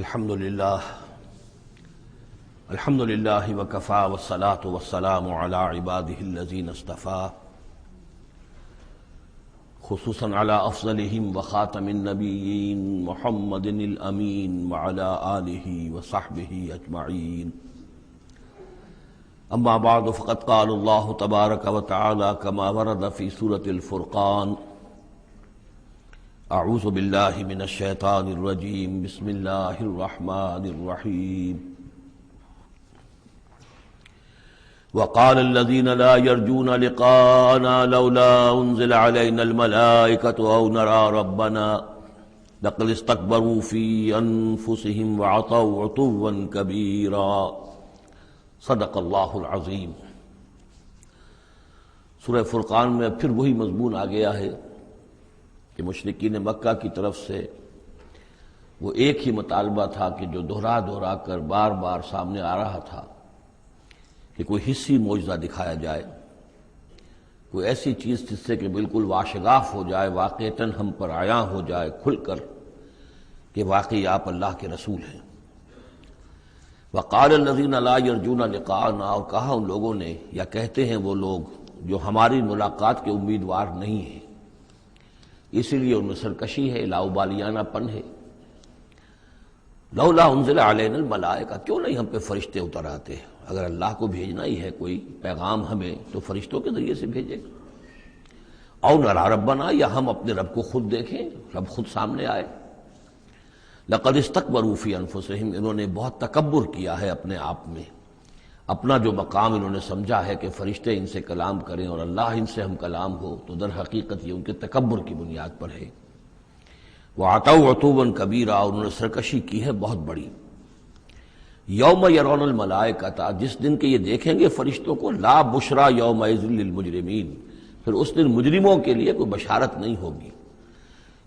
الحمد للہ وکفى والصلاة والسلام على عباده الذین اصطفى خصوصا على افضلهم وخاتم النبیین محمد الامین وعلى آلہ وصحبہ اجمعین. اما بعد فقد قال اللہ تبارک وتعالی كما ورد في سورة الفرقان: اعوذ باللہ من الشیطان الرجیم بسم اللہ الرحمن الرحیم. وقال الذين لا يرجون لقاءنا لولا انزل علينا الملائكة او نرى ربنا لقد استكبروا في انفسهم وعتوا عتوا كبيرا. صدق اللہ العظیم. سورہ فرقان میں پھر وہی مضمون آ گیا ہے کہ مشرکین مکہ کی طرف سے وہ ایک ہی مطالبہ تھا کہ جو دہرا دہرا کر بار بار سامنے آ رہا تھا کہ کوئی حصی معجزہ دکھایا جائے، کوئی ایسی چیز جس سے کہ بالکل واشگاف ہو جائے، واقعتاً ہم پر عیاں ہو جائے کھل کر کہ واقعی آپ اللہ کے رسول ہیں. وقال الذین لا یرجون لقاءنا، اور کہا ان لوگوں نے، یا کہتے ہیں وہ لوگ جو ہماری ملاقات کے امیدوار نہیں ہیں، اسی لیے ان میں سرکشی ہے، لاؤبالیانہ پن ہے. لولا انزل علینا الملائکہ، کیوں نہیں ہم پہ فرشتے اتر آتے؟ اگر اللہ کو بھیجنا ہی ہے کوئی پیغام ہمیں تو فرشتوں کے ذریعے سے بھیجے گا. او نرى ربنا، یا ہم اپنے رب کو خود دیکھیں، رب خود سامنے آئے. لقد استكبروا في انفسهم، انہوں نے بہت تکبر کیا ہے اپنے آپ میں، اپنا جو مقام انہوں نے سمجھا ہے کہ فرشتے ان سے کلام کریں اور اللہ ان سے ہم کلام ہو، تو در حقیقت یہ ان کے تکبر کی بنیاد پر ہے. وعتوا عتوا كبيرا، انہوں نے سرکشی کی ہے بہت بڑی. یوم یرون الملائکۃ، جس دن کے یہ دیکھیں گے فرشتوں کو، لا بشرا یومئذ للمجرمین، پھر اس دن مجرموں کے لیے کوئی بشارت نہیں ہوگی.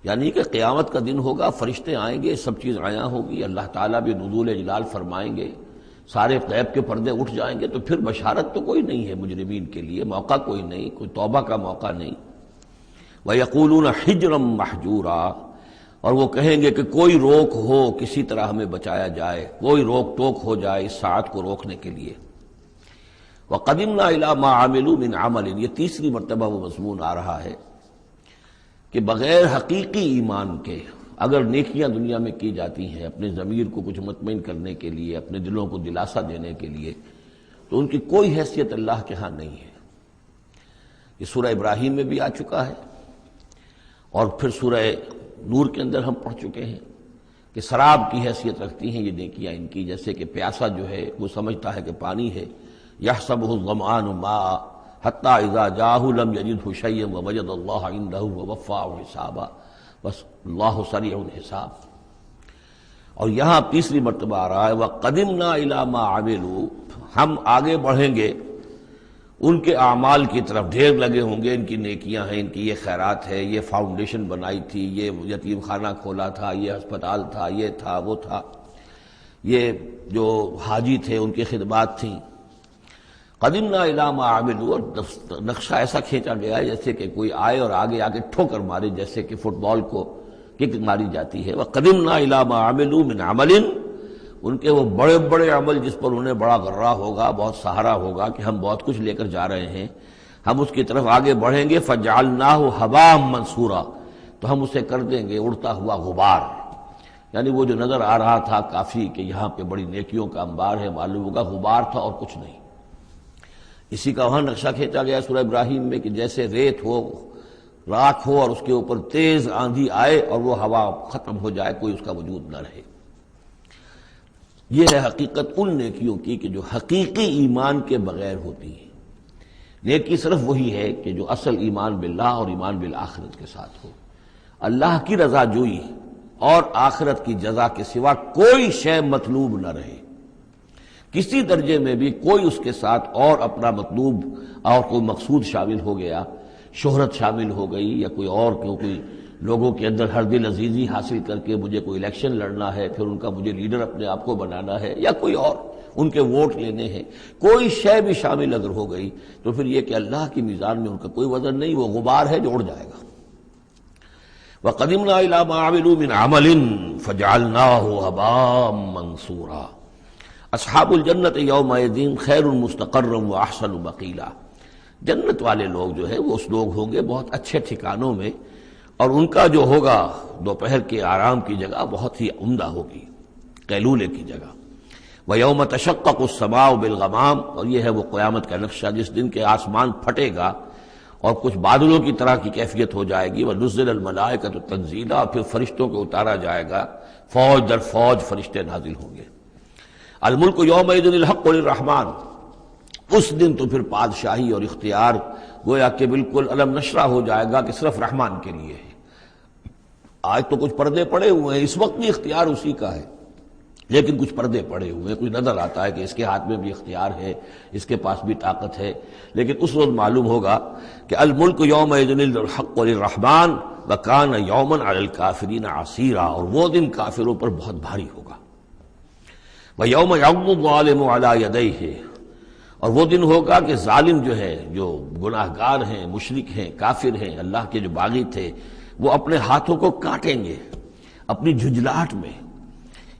یعنی کہ قیامت کا دن ہوگا، فرشتے آئیں گے، سب چیز عیاں ہوگی، اللہ تعالیٰ بھی نزول جلال فرمائیں گے، سارے غیب کے پردے اٹھ جائیں گے، تو پھر بشارت تو کوئی نہیں ہے مجرمین کے لیے، موقع کوئی نہیں، کوئی توبہ کا موقع نہیں. وَيَقُولُونَ حِجْرًا مَحْجُورًا، اور وہ کہیں گے کہ کوئی روک ہو، کسی طرح ہمیں بچایا جائے، کوئی روک ٹوک ہو جائے اس ساعت کو روکنے کے لیے. وَقَدِمْنَا إِلَىٰ مَا عَمِلُوا مِنْ عَمَلٍ، یہ تیسری مرتبہ وہ مضمون آ رہا ہے کہ بغیر حقیقی ایمان کے اگر نیکیاں دنیا میں کی جاتی ہیں اپنے ضمیر کو کچھ مطمئن کرنے کے لیے، اپنے دلوں کو دلاسا دینے کے لیے، تو ان کی کوئی حیثیت اللہ کے ہاں نہیں ہے. یہ سورہ ابراہیم میں بھی آ چکا ہے، اور پھر سورہ نور کے اندر ہم پڑھ چکے ہیں کہ سراب کی حیثیت رکھتی ہیں یہ نیکیاں ان کی. جیسے کہ پیاسا جو ہے وہ سمجھتا ہے کہ پانی ہے، یحسبہ الظمآن ماء حتی اذا جاءہ لم یجدہ شیئا ووجد اللہ عندہ ووفاہ حسابا، بس اللہ سریع الحساب. اور یہاں تیسری مرتبہ آ رہا ہے وَقَدِمْنَا إِلَىٰ مَا عَمِلُوا، ہم آگے بڑھیں گے ان کے اعمال کی طرف، ڈھیر لگے ہوں گے، ان کی نیکیاں ہیں، ان کی یہ خیرات ہے، یہ فاؤنڈیشن بنائی تھی، یہ یتیم خانہ کھولا تھا، یہ ہسپتال تھا، یہ تھا وہ تھا، یہ جو حاجی تھے ان کی خدمات تھیں. قدمنا الی ما عملوا، اور نقشہ ایسا کھینچا گیا ہے جیسے کہ کوئی آئے اور آگے آگے ٹھوکر مارے، جیسے کہ فٹ بال کو کک ماری جاتی ہے. وقدمنا الی ما عملوا من عمل، ان کے وہ بڑے بڑے عمل جس پر انہیں بڑا غرہ ہوگا، بہت سہارا ہوگا کہ ہم بہت کچھ لے کر جا رہے ہیں، ہم اس کی طرف آگے بڑھیں گے. فجعلناہ ھباء منثورا، تو ہم اسے کر دیں گے اڑتا ہوا غبار. یعنی وہ جو نظر آ رہا تھا کافی کہ یہاں پہ بڑی نیکیوں کا انبار ہے، معلوم ہوگا غبار تھا اور کچھ نہیں. اسی کا وہاں نقشہ کھینچا گیا سورہ ابراہیم میں کہ جیسے ریت ہو، راکھ ہو، اور اس کے اوپر تیز آندھی آئے اور وہ ہوا ختم ہو جائے، کوئی اس کا وجود نہ رہے. یہ ہے حقیقت ان نیکیوں کی کہ جو حقیقی ایمان کے بغیر ہوتی ہیں. نیکی صرف وہی ہے کہ جو اصل ایمان باللہ اور ایمان بالآخرت کے ساتھ ہو، اللہ کی رضا جوئی اور آخرت کی جزا کے سوا کوئی شے مطلوب نہ رہے. کسی درجے میں بھی کوئی اس کے ساتھ اور اپنا مطلوب اور کوئی مقصود شامل ہو گیا، شہرت شامل ہو گئی، یا کوئی اور کوئی لوگوں کے اندر ہر دل عزیزی حاصل کر کے مجھے کوئی الیکشن لڑنا ہے، پھر ان کا مجھے لیڈر اپنے آپ کو بنانا ہے، یا کوئی اور ان کے ووٹ لینے ہیں، کوئی شے بھی شامل اگر ہو گئی تو پھر یہ کہ اللہ کی میزان میں ان کا کوئی وزن نہیں، وہ غبار ہے جو اڑ جائے گا. وَقَدِمْنَا إِلَىٰ مَا عَمِلُوا مِنْ عَمَلٍ فَجَعَلْنَاهُ هَبَاءً مَنْثُورًا اصحاب الجنت یومئذ خیر مستقرا واحسن مقیلا، جنت والے لوگ جو ہے وہ اس لوگ ہوں گے بہت اچھے ٹھکانوں میں، اور ان کا جو ہوگا دوپہر کے آرام کی جگہ بہت ہی عمدہ ہوگی، قیلولے کی جگہ۔ وَيَوْمَ تَشَقَّقُ السَّمَاءُ بِالْغَمَامِ، اور یہ ہے وہ قیامت کا نقشہ جس دن کے آسمان پھٹے گا اور کچھ بادلوں کی طرح کی کیفیت ہو جائے گی۔ وَنُزِّلَ الْمَلَائِكَةُ تَنزِيلًا، اور پھر فرشتوں کو اتارا جائے گا، فوج در فوج فرشتے نازل ہوں گے۔ الملک یومئذ الحق للرحمن، اس دن تو پھر بادشاہی اور اختیار گویا کہ بالکل علم نشرہ ہو جائے گا کہ صرف رحمان کے لیے ہے۔ آج تو کچھ پردے پڑے ہوئے ہیں، اس وقت بھی اختیار اسی کا ہے، لیکن کچھ پردے پڑے ہوئے ہیں، کچھ نظر آتا ہے کہ اس کے ہاتھ میں بھی اختیار ہے، اس کے پاس بھی طاقت ہے، لیکن اس روز معلوم ہوگا کہ الملک یومئذ الحق للرحمن وکان یوما علی الکافرین عسیرا، اور وہ دن کافروں پر بہت بھاری ہوگا۔ وَيَوْمَ يَعْضُ الظَّالِمُ عَلَىٰ يَدَيْهِ، اور وہ دن ہوگا کہ ظالم جو ہے، جو گناہ گار ہیں، مشرک ہیں، کافر ہیں، اللہ کے جو باغی تھے، وہ اپنے ہاتھوں کو کاٹیں گے اپنی جھنجھلاہٹ میں۔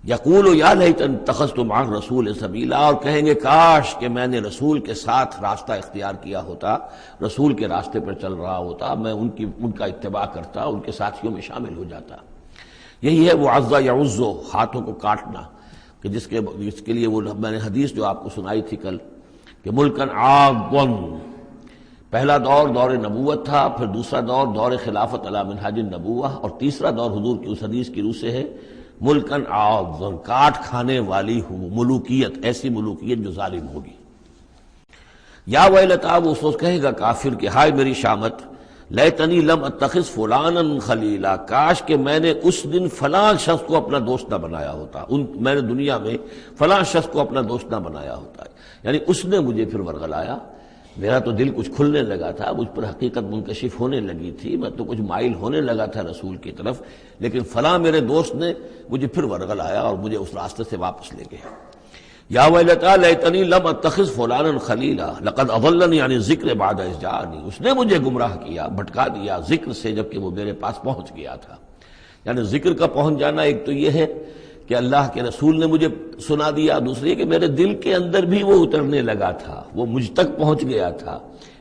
یقول یا لیتنی اتخذت مع الرسول سبیلا، اور کہیں گے کاش کہ میں نے رسول کے ساتھ راستہ اختیار کیا ہوتا، رسول کے راستے پر چل رہا ہوتا، میں ان کا اتباع کرتا، ان کے ساتھیوں میں شامل ہو جاتا۔ یہی ہے وہ عز یعز، ہاتھوں کو کاٹنا، کہ جس کے لیے وہ میں نے حدیث جو آپ کو سنائی تھی کل کہ ملکن عاضًا، پہلا دور دور نبوت تھا، پھر دوسرا دور دور خلافت علی منہاج النبوہ، اور تیسرا دور حضور کی اس حدیث کی روح سے ہے ملکن عاضًا، کاٹ کھانے والی ملوکیت، ایسی ملوکیت جو ظالم ہوگی۔ یا ویلتا، وہ سوچ کہے گا کافر کہ ہائے میری شامت، لیتنی لم اتخذ فلانا خلیلا، کاش کہ میں نے اس دن فلاں شخص کو اپنا دوست نہ بنایا ہوتا، میں نے دنیا میں فلاں شخص کو اپنا دوست نہ بنایا ہوتا، یعنی اس نے مجھے پھر ورغلایا، میرا تو دل کچھ کھلنے لگا تھا، مجھ پر حقیقت منکشف ہونے لگی تھی، میں تو کچھ مائل ہونے لگا تھا رسول کی طرف، لیکن فلاں میرے دوست نے مجھے پھر ورغلایا اور مجھے اس راستے سے واپس لے گیا۔ یا ویلتا لیتنی لم اتخذ فلانا خلیلا لقد اضلنی عن الذکر بعد اذ جاءنی، اس نے مجھے گمراہ کیا، بھٹکا دیا ذکر سے جبکہ وہ میرے پاس پہنچ گیا تھا۔ یعنی ذکر کا پہنچ جانا ایک تو یہ ہے کہ اللہ کے رسول نے مجھے سنا دیا، دوسری کہ میرے دل کے اندر بھی وہ اترنے لگا تھا، وہ مجھ تک پہنچ گیا تھا،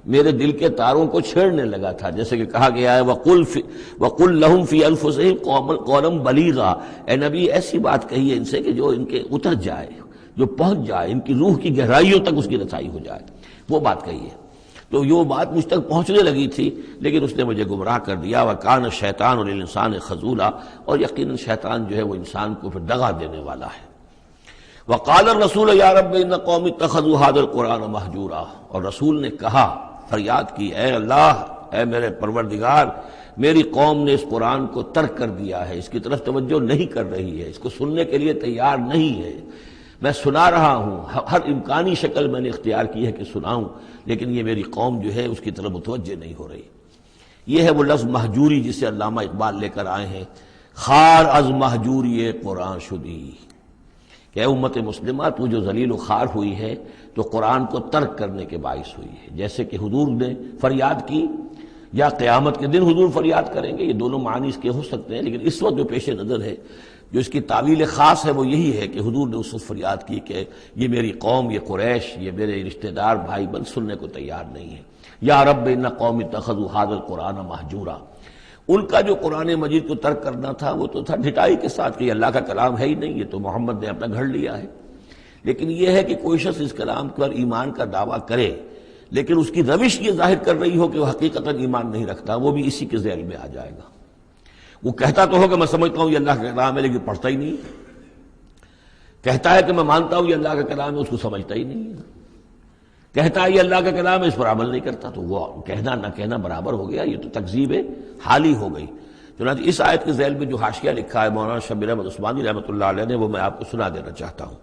میرے دل کے تاروں کو چھیڑنے لگا تھا، جیسے کہ کہا گیا ہے وَقُلْ لَهُمْ فِي أَنفُسِهِمْ قَوْلًا بَلِيغًا، اے نبی ایسی بات کہیے ان سے کہ جو ان کے اتر جائے، جو پہنچ جائے، ان کی روح کی گہرائیوں تک اس کی رسائی ہو جائے، وہ بات کہیے۔ تو یہ بات مجھ تک پہنچنے لگی تھی، لیکن اس نے مجھے گمراہ کر دیا۔ وَكَانَ الشَّيْطَانُ لِلْإِنسَانِ خَذُولًا، اور یقیناً شیطان جو ہے وہ انسان کو پھر دغا دینے والا ہے۔ وَقَالَ الرَّسُولُ يَا رَبِّ إِنَّ قَوْمِي اتَّخَذُوا هَٰذَا الْقُرْآنَ مَهْجُورًا، اور رسول نے کہا، فریاد کی، اے اللہ، اے میرے پروردگار، میری قوم نے اس قرآن کو ترک کر دیا ہے، اس کی طرف توجہ نہیں کر رہی ہے، اس کو سننے کے لیے تیار نہیں ہے۔ میں سنا رہا ہوں، ہر امکانی شکل میں نے اختیار کی ہے کہ سناؤں، لیکن یہ میری قوم جو ہے اس کی طرف متوجہ نہیں ہو رہی۔ یہ ہے وہ لفظ مہجوری جسے علامہ اقبال لے کر آئے ہیں، خار از مہجوری قرآن شدی، کہ اے امت مسلمہ تو جو ذلیل و خوار ہوئی ہے تو قرآن کو ترک کرنے کے باعث ہوئی ہے۔ جیسے کہ حضور نے فریاد کی، یا قیامت کے دن حضور فریاد کریں گے، یہ دونوں معنی اس کے ہو سکتے ہیں، لیکن اس وقت جو پیش نظر ہے، جو اس کی تعویل خاص ہے، وہ یہی ہے کہ حضور نے اس وقت فریاد کی کہ یہ میری قوم، یہ قریش، یہ میرے رشتہ دار بھائی بند سننے کو تیار نہیں ہے۔ یا رب ان قوم اتخذوا هذا القرآن مہجورا، ان کا جو قرآن مجید کو ترک کرنا تھا وہ تو تھا ڈھٹائی کے ساتھ کہ یہ اللہ کا کلام ہے ہی نہیں، یہ تو محمد نے اپنا گھڑ لیا ہے۔ لیکن یہ ہے کہ کوئی شخص اس کلام پر ایمان کا دعویٰ کرے، لیکن اس کی روش یہ ظاہر کر رہی ہو کہ وہ حقیقتاً ایمان نہیں رکھتا، وہ بھی اسی کے ذیل میں آ جائے گا۔ وہ کہتا تو ہوگا میں سمجھتا ہوں یہ اللہ کا کلام ہے، لیکن پڑھتا ہی نہیں، کہتا ہے کہ میں مانتا ہوں یہ اللہ کا کلام ہے، اس کو سمجھتا ہی نہیں ہے، کہتا ہے یہ اللہ کا کلام ہے، اس پر عمل نہیں کرتا، تو وہ کہنا نہ کہنا برابر ہو گیا، یہ تو تکذیب حالی ہو گئی۔ چنانچہ اس آیت کے ذیل میں جو حاشیہ لکھا ہے مولانا شبیر احمد عثمانی رحمۃ اللہ علیہ نے، وہ میں آپ کو سنا دینا چاہتا ہوں۔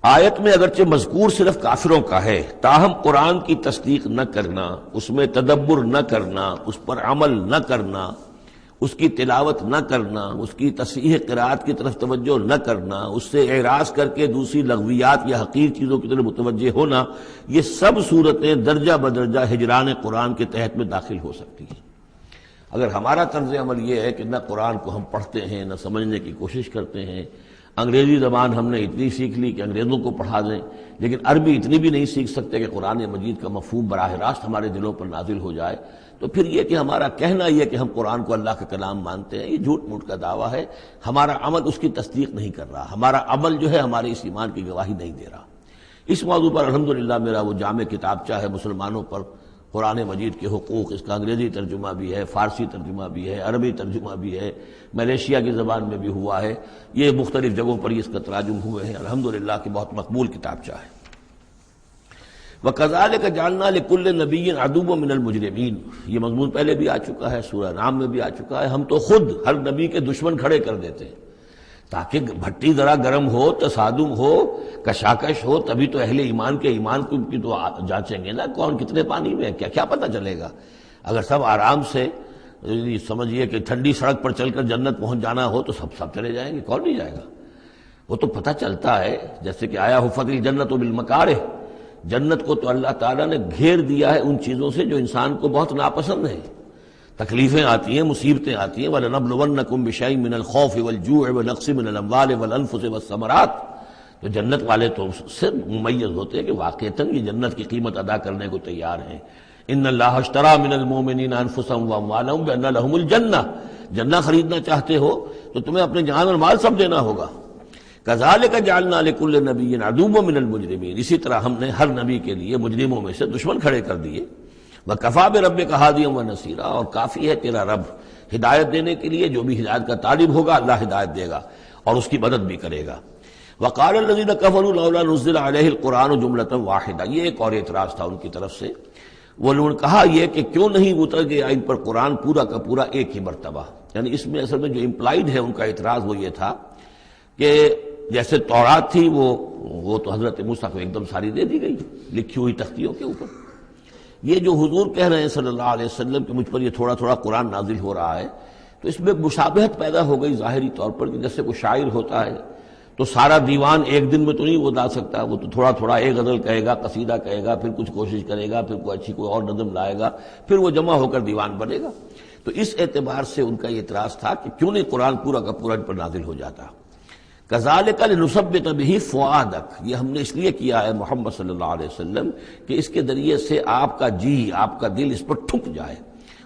آیت میں اگرچہ مذکور صرف کافروں کا ہے، تاہم قرآن کی تصدیق نہ کرنا، اس میں تدبر نہ کرنا، اس پر عمل نہ کرنا، اس کی تلاوت نہ کرنا، اس کی تصحیح قرات کی طرف توجہ نہ کرنا، اس سے اعراض کر کے دوسری لغویات یا حقیر چیزوں کی طرف متوجہ ہونا، یہ سب صورتیں درجہ بدرجہ ہجران قرآن کے تحت میں داخل ہو سکتی ہیں۔ اگر ہمارا طرز عمل یہ ہے کہ نہ قرآن کو ہم پڑھتے ہیں نہ سمجھنے کی کوشش کرتے ہیں، انگریزی زبان ہم نے اتنی سیکھ لی کہ انگریزوں کو پڑھا دیں، لیکن عربی اتنی بھی نہیں سیکھ سکتے کہ قرآن مجید کا مفہوم براہ راست ہمارے دلوں پر نازل ہو جائے، تو پھر یہ کہ ہمارا کہنا یہ کہ ہم قرآن کو اللہ کا کلام مانتے ہیں، یہ جھوٹ موٹ کا دعویٰ ہے، ہمارا عمل اس کی تصدیق نہیں کر رہا، ہمارا عمل جو ہے ہمارے اس ایمان کی گواہی نہیں دے رہا۔ اس موضوع پر الحمدللہ میرا وہ جامع کتابچہ ہے مسلمانوں پر قرآن مجید کے حقوق، اس کا انگریزی ترجمہ بھی ہے، فارسی ترجمہ بھی ہے، عربی ترجمہ بھی ہے، ملیشیا کی زبان میں بھی ہوا ہے، یہ مختلف جگہوں پر اس کا تراجم ہوئے ہیں، الحمدللہ کہ بہت مقبول کتابچہ ہے۔ وَكَذَلِكَ جَعَلْنَا لِكُلِّ نَبِيٍّ عَدُوًّا مِّنَ الْمُجْرِمِينَ، یہ مضمون پہلے بھی آ چکا ہے، سورہ نام میں بھی آ چکا ہے، ہم تو خود ہر نبی کے دشمن کھڑے کر دیتے ہیں تاکہ بھٹی ذرا گرم ہو، تصادم ہو، کشاکش ہو، تبھی تو اہل ایمان کے ایمان کی تو جانچیں گے نا کون کتنے پانی میں ہے، کیا پتہ چلے گا۔ اگر سب آرام سے سمجھیے کہ ٹھنڈی سڑک پر چل کر جنت پہنچ جانا ہو تو سب چلے جائیں گے، کون نہیں جائے گا؟ وہ تو پتہ چلتا ہے، جیسے کہ آیا حفت الجنت بالمکارہ، جنت کو تو اللہ تعالیٰ نے گھیر دیا ہے ان چیزوں سے جو انسان کو بہت ناپسند ہیں، تکلیفیں آتی ہیں، مصیبتیں آتی ہیں، وَلَنَبْلُوَنَّكُمْ بِشَيْءٍ مِّنَ الْخَوْفِ وَالْجُوعِ وَنَقْصٍ مِّنَ الْأَمْوَالِ وَالْأَنفُسِ وَالثَّمَرَاتِ، تو جنت والے تو سے ممیز ہوتے ہیں کہ واقعتاً یہ جنت کی قیمت ادا کرنے کو تیار ہیں۔ ان اللہ اشترى من المؤمنین انفسهم واموالهم بان لهم الجنہ، جنہ خریدنا چاہتے ہو تو تمہیں اپنے جان اور مال سب دینا ہوگا۔ کذالک جعلنا لکل نبی عدوا من المجرمین، اسی طرح ہم نے ہر نبی کے لیے مجرموں میں سے دشمن کھڑے کر دیے۔ وکفی بربک ہادیا ونصیرا، اور کافی ہے تیرا رب ہدایت دینے کے لیے، جو بھی ہدایت کا طالب ہوگا اللہ ہدایت دے گا اور اس کی مدد بھی کرے گا۔ وقال الذین کفروا لولا نزل علیہ القرآن جملۃ واحدہ، یہ ایک اور اعتراض تھا ان کی طرف سے، وہ لوگوں نے کہا یہ کہ کیوں نہیں اتر گیا ان پر قرآن پورا کا پورا ایک ہی مرتبہ، یعنی اس میں اصل میں جو امپلائڈ ہے ان کا اعتراض وہ یہ تھا کہ جیسے تورات تھی وہ تو حضرت موسیٰ کو ایک دم ساری دے دی گئی لکھی ہوئی تختیوں کے اوپر، یہ جو حضور کہہ رہے ہیں صلی اللہ علیہ وسلم کہ مجھ پر یہ تھوڑا تھوڑا قرآن نازل ہو رہا ہے، تو اس میں مشابہت پیدا ہو گئی ظاہری طور پر کہ جیسے کوئی شاعر ہوتا ہے تو سارا دیوان ایک دن میں تو نہیں وہ لا سکتا، وہ تو تھوڑا تھوڑا ایک غزل کہے گا، قصیدہ کہے گا، پھر کچھ کوشش کرے گا، پھر کوئی اچھی کوئی اور نظم لائے گا، پھر وہ جمع ہو کر دیوان بنے گا۔ تو اس اعتبار سے ان کا یہ اعتراض تھا کہ کیوں نہیں قرآن پورا کا پورا ان پر نازل ہو جاتا۔ کذالک لنثبت بہ فؤادک، یہ ہم نے اس لیے کیا ہے محمد صلی اللہ علیہ وسلم کہ اس کے ذریعے سے آپ کا جی، آپ کا دل اس پر ٹھک جائے۔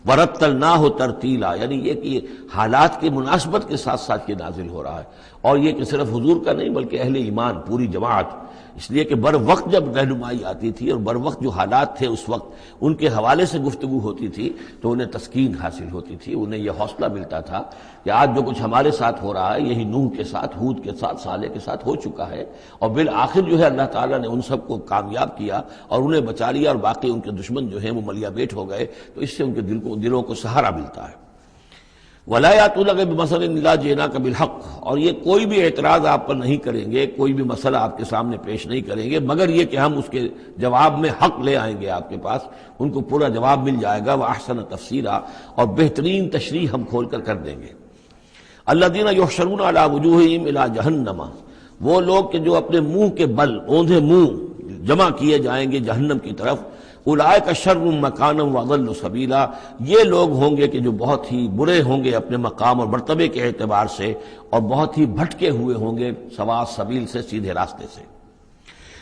ورتلناہ ترتیلا، یعنی یہ کہ حالات کی مناسبت کے ساتھ ساتھ یہ نازل ہو رہا ہے، اور یہ کہ صرف حضور کا نہیں بلکہ اہل ایمان پوری جماعت، اس لیے کہ بر وقت جب رہنمائی آتی تھی اور بر وقت جو حالات تھے اس وقت ان کے حوالے سے گفتگو ہوتی تھی تو انہیں تسکین حاصل ہوتی تھی، انہیں یہ حوصلہ ملتا تھا کہ آج جو کچھ ہمارے ساتھ ہو رہا ہے یہی نوح کے ساتھ، ہود کے ساتھ، صالح کے ساتھ ہو چکا ہے، اور بالآخر جو ہے اللہ تعالیٰ نے ان سب کو کامیاب کیا اور انہیں بچا لیا، اور باقی ان کے دشمن جو ہیں وہ ملیا بیٹ ہو گئے، تو اس سے ان کے دلوں کو سہارا ملتا ہے۔ وَلَا يَأْتُونَكَ بِمَثَلٍ إِلَّا جِئْنَاكَ بِالْحَقِّ، اور یہ کوئی بھی اعتراض آپ پر نہیں کریں گے، کوئی بھی مسئلہ آپ کے سامنے پیش نہیں کریں گے مگر یہ کہ ہم اس کے جواب میں حق لے آئیں گے آپ کے پاس، ان کو پورا جواب مل جائے گا، وَأَحْسَنَ تَفْسِيرًا، اور بہترین تشریح ہم کھول کر دیں گے۔ الَّذِينَ يُحْشَرُونَ عَلَى وُجُوهِهِمْ إِلَى جَهَنَّمَ، وہ لوگ کہ جو اپنے منہ کے بل، اوندھے منہ جمع کیے جائیں گے جہنم کی طرف، اولئک شر مکانا واضل سبیلا، یہ لوگ ہوں گے کہ جو بہت ہی برے ہوں گے اپنے مقام اور مرتبے کے اعتبار سے، اور بہت ہی بھٹکے ہوئے ہوں گے سوا سبیل سے، سیدھے راستے سے۔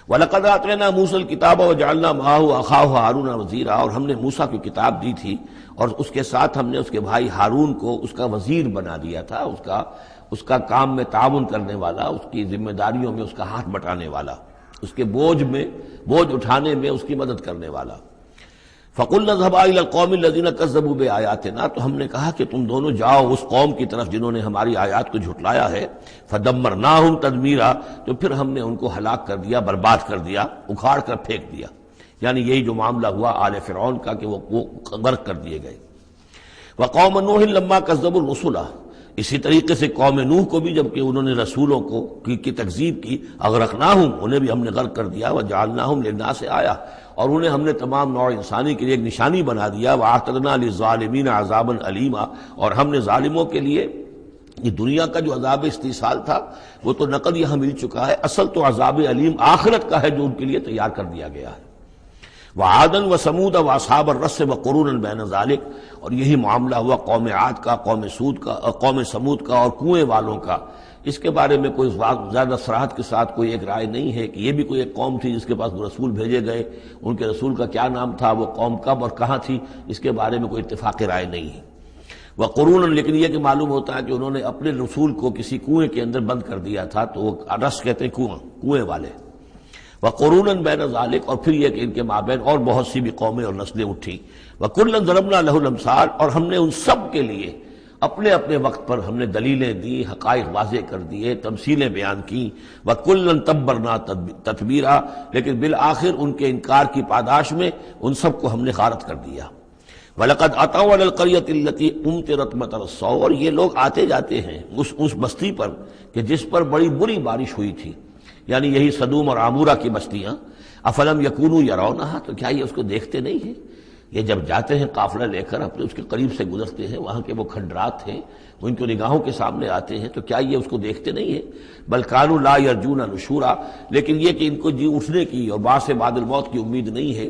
وَلَقَدْ آتَيْنَا مُوسَى الْكِتَابَ وَجَعَلْنَا مَعَهُ أَخَاهُ هَارُونَ وَزِيرًا، اور ہم نے موسیٰ کی کتاب دی تھی اور اس کے ساتھ ہم نے اس کے بھائی ہارون کو اس کا وزیر بنا دیا تھا، اس کا کام میں تعاون کرنے والا، اس کی ذمہ داریوں میں اس کا ہاتھ بٹانے والا، اس کے بوجھ اٹھانے میں اس کی مدد کرنے والا۔ فَقُلْنَا اذْهَبَا إِلَى الْقَوْمِ الَّذِينَ كَذَّبُوا بِآيَاتِنَا، تو ہم نے کہا کہ تم دونوں جاؤ اس قوم کی طرف جنہوں نے ہماری آیات کو جھٹلایا ہے، فَدَمَّرْنَاهُمْ تَدْمِيرًا، تو پھر ہم نے ان کو ہلاک کر دیا، برباد کر دیا، اکھاڑ کر پھینک دیا، یعنی یہی جو معاملہ ہوا آل فرعون کا کہ وہ غرق کر دیے گئے۔ وَقَوْمَ نُوحٍ لَمَّا كَذَّبُوا الرُّسُلَ، اسی طریقے سے قوم نوح کو بھی جب کہ انہوں نے رسولوں کی تکذیب کی، اغرقناہم، انہیں بھی ہم نے غرق کر دیا، وجعلناہم للناس آیہ، اور انہیں ہم نے تمام نوع انسانی کے لیے ایک نشانی بنا دیا، واعتدنا للظالمین عذابا علیما، اور ہم نے ظالموں کے لیے یہ دنیا کا جو عذاب استیصال تھا وہ تو نقد یہاں مل چکا ہے، اصل تو عذاب علیم آخرت کا ہے جو ان کے لیے تیار کر دیا گیا ہے۔ وعادن وثمود واصحاب الرس وقرونا بین ذلک، اور یہی معاملہ ہوا قوم عاد کا، قوم سمود کا اور کنویں والوں کا۔ اس کے بارے میں کوئی زیادہ صراحت کے ساتھ کوئی ایک رائے نہیں ہے کہ یہ بھی کوئی ایک قوم تھی جس کے پاس رسول بھیجے گئے، ان کے رسول کا کیا نام تھا، وہ قوم کب اور کہاں تھی، اس کے بارے میں کوئی اتفاق رائے نہیں ہے۔ وقرونا، لیکن یہ کہ معلوم ہوتا ہے کہ انہوں نے اپنے رسول کو کسی کنویں کے اندر بند کر دیا تھا، تو وہ رس کہتے ہیں کنویں والے۔ وقرونا بین ذلک، اور پھر یہ کہ ان کے مابین اور بہت سی بھی قومیں اور نسلیں اٹھی۔ وکلا ضربنا لہ الامثال، اور ہم نے ان سب کے لیے اپنے اپنے وقت پر ہم نے دلیلیں دی، حقائق واضح کر دیے، تمثیلیں بیان کی۔ وکلا تبرنا تتبیرا، لیکن بالآخر ان کے انکار کی پاداش میں ان سب کو ہم نے غارت کر دیا۔ وَلَقَدْ أَتَوْا عَلَى الْقَرْيَةِ الَّتِي أُمْطِرَتْ مَطَرَ السَّوْءِ، اور یہ لوگ آتے جاتے ہیں اس بستی پر کہ جس پر بڑی بری بارش ہوئی تھی، یعنی یہی سدوم اور عمورہ کی بستیاں۔ افلم یکونوا یرونہا، تو کیا یہ اس کو دیکھتے نہیں ہیں؟ یہ جب جاتے ہیں قافلہ لے کر اپنے اس کے قریب سے گزرتے ہیں، وہاں کے وہ کھنڈرات ہیں وہ ان کی نگاہوں کے سامنے آتے ہیں، تو کیا یہ اس کو دیکھتے نہیں ہیں؟ بل کانوا لا یرجون نشورا، لیکن یہ کہ ان کو جی اٹھنے کی اور بعد سے بعد الموت کی امید نہیں ہے،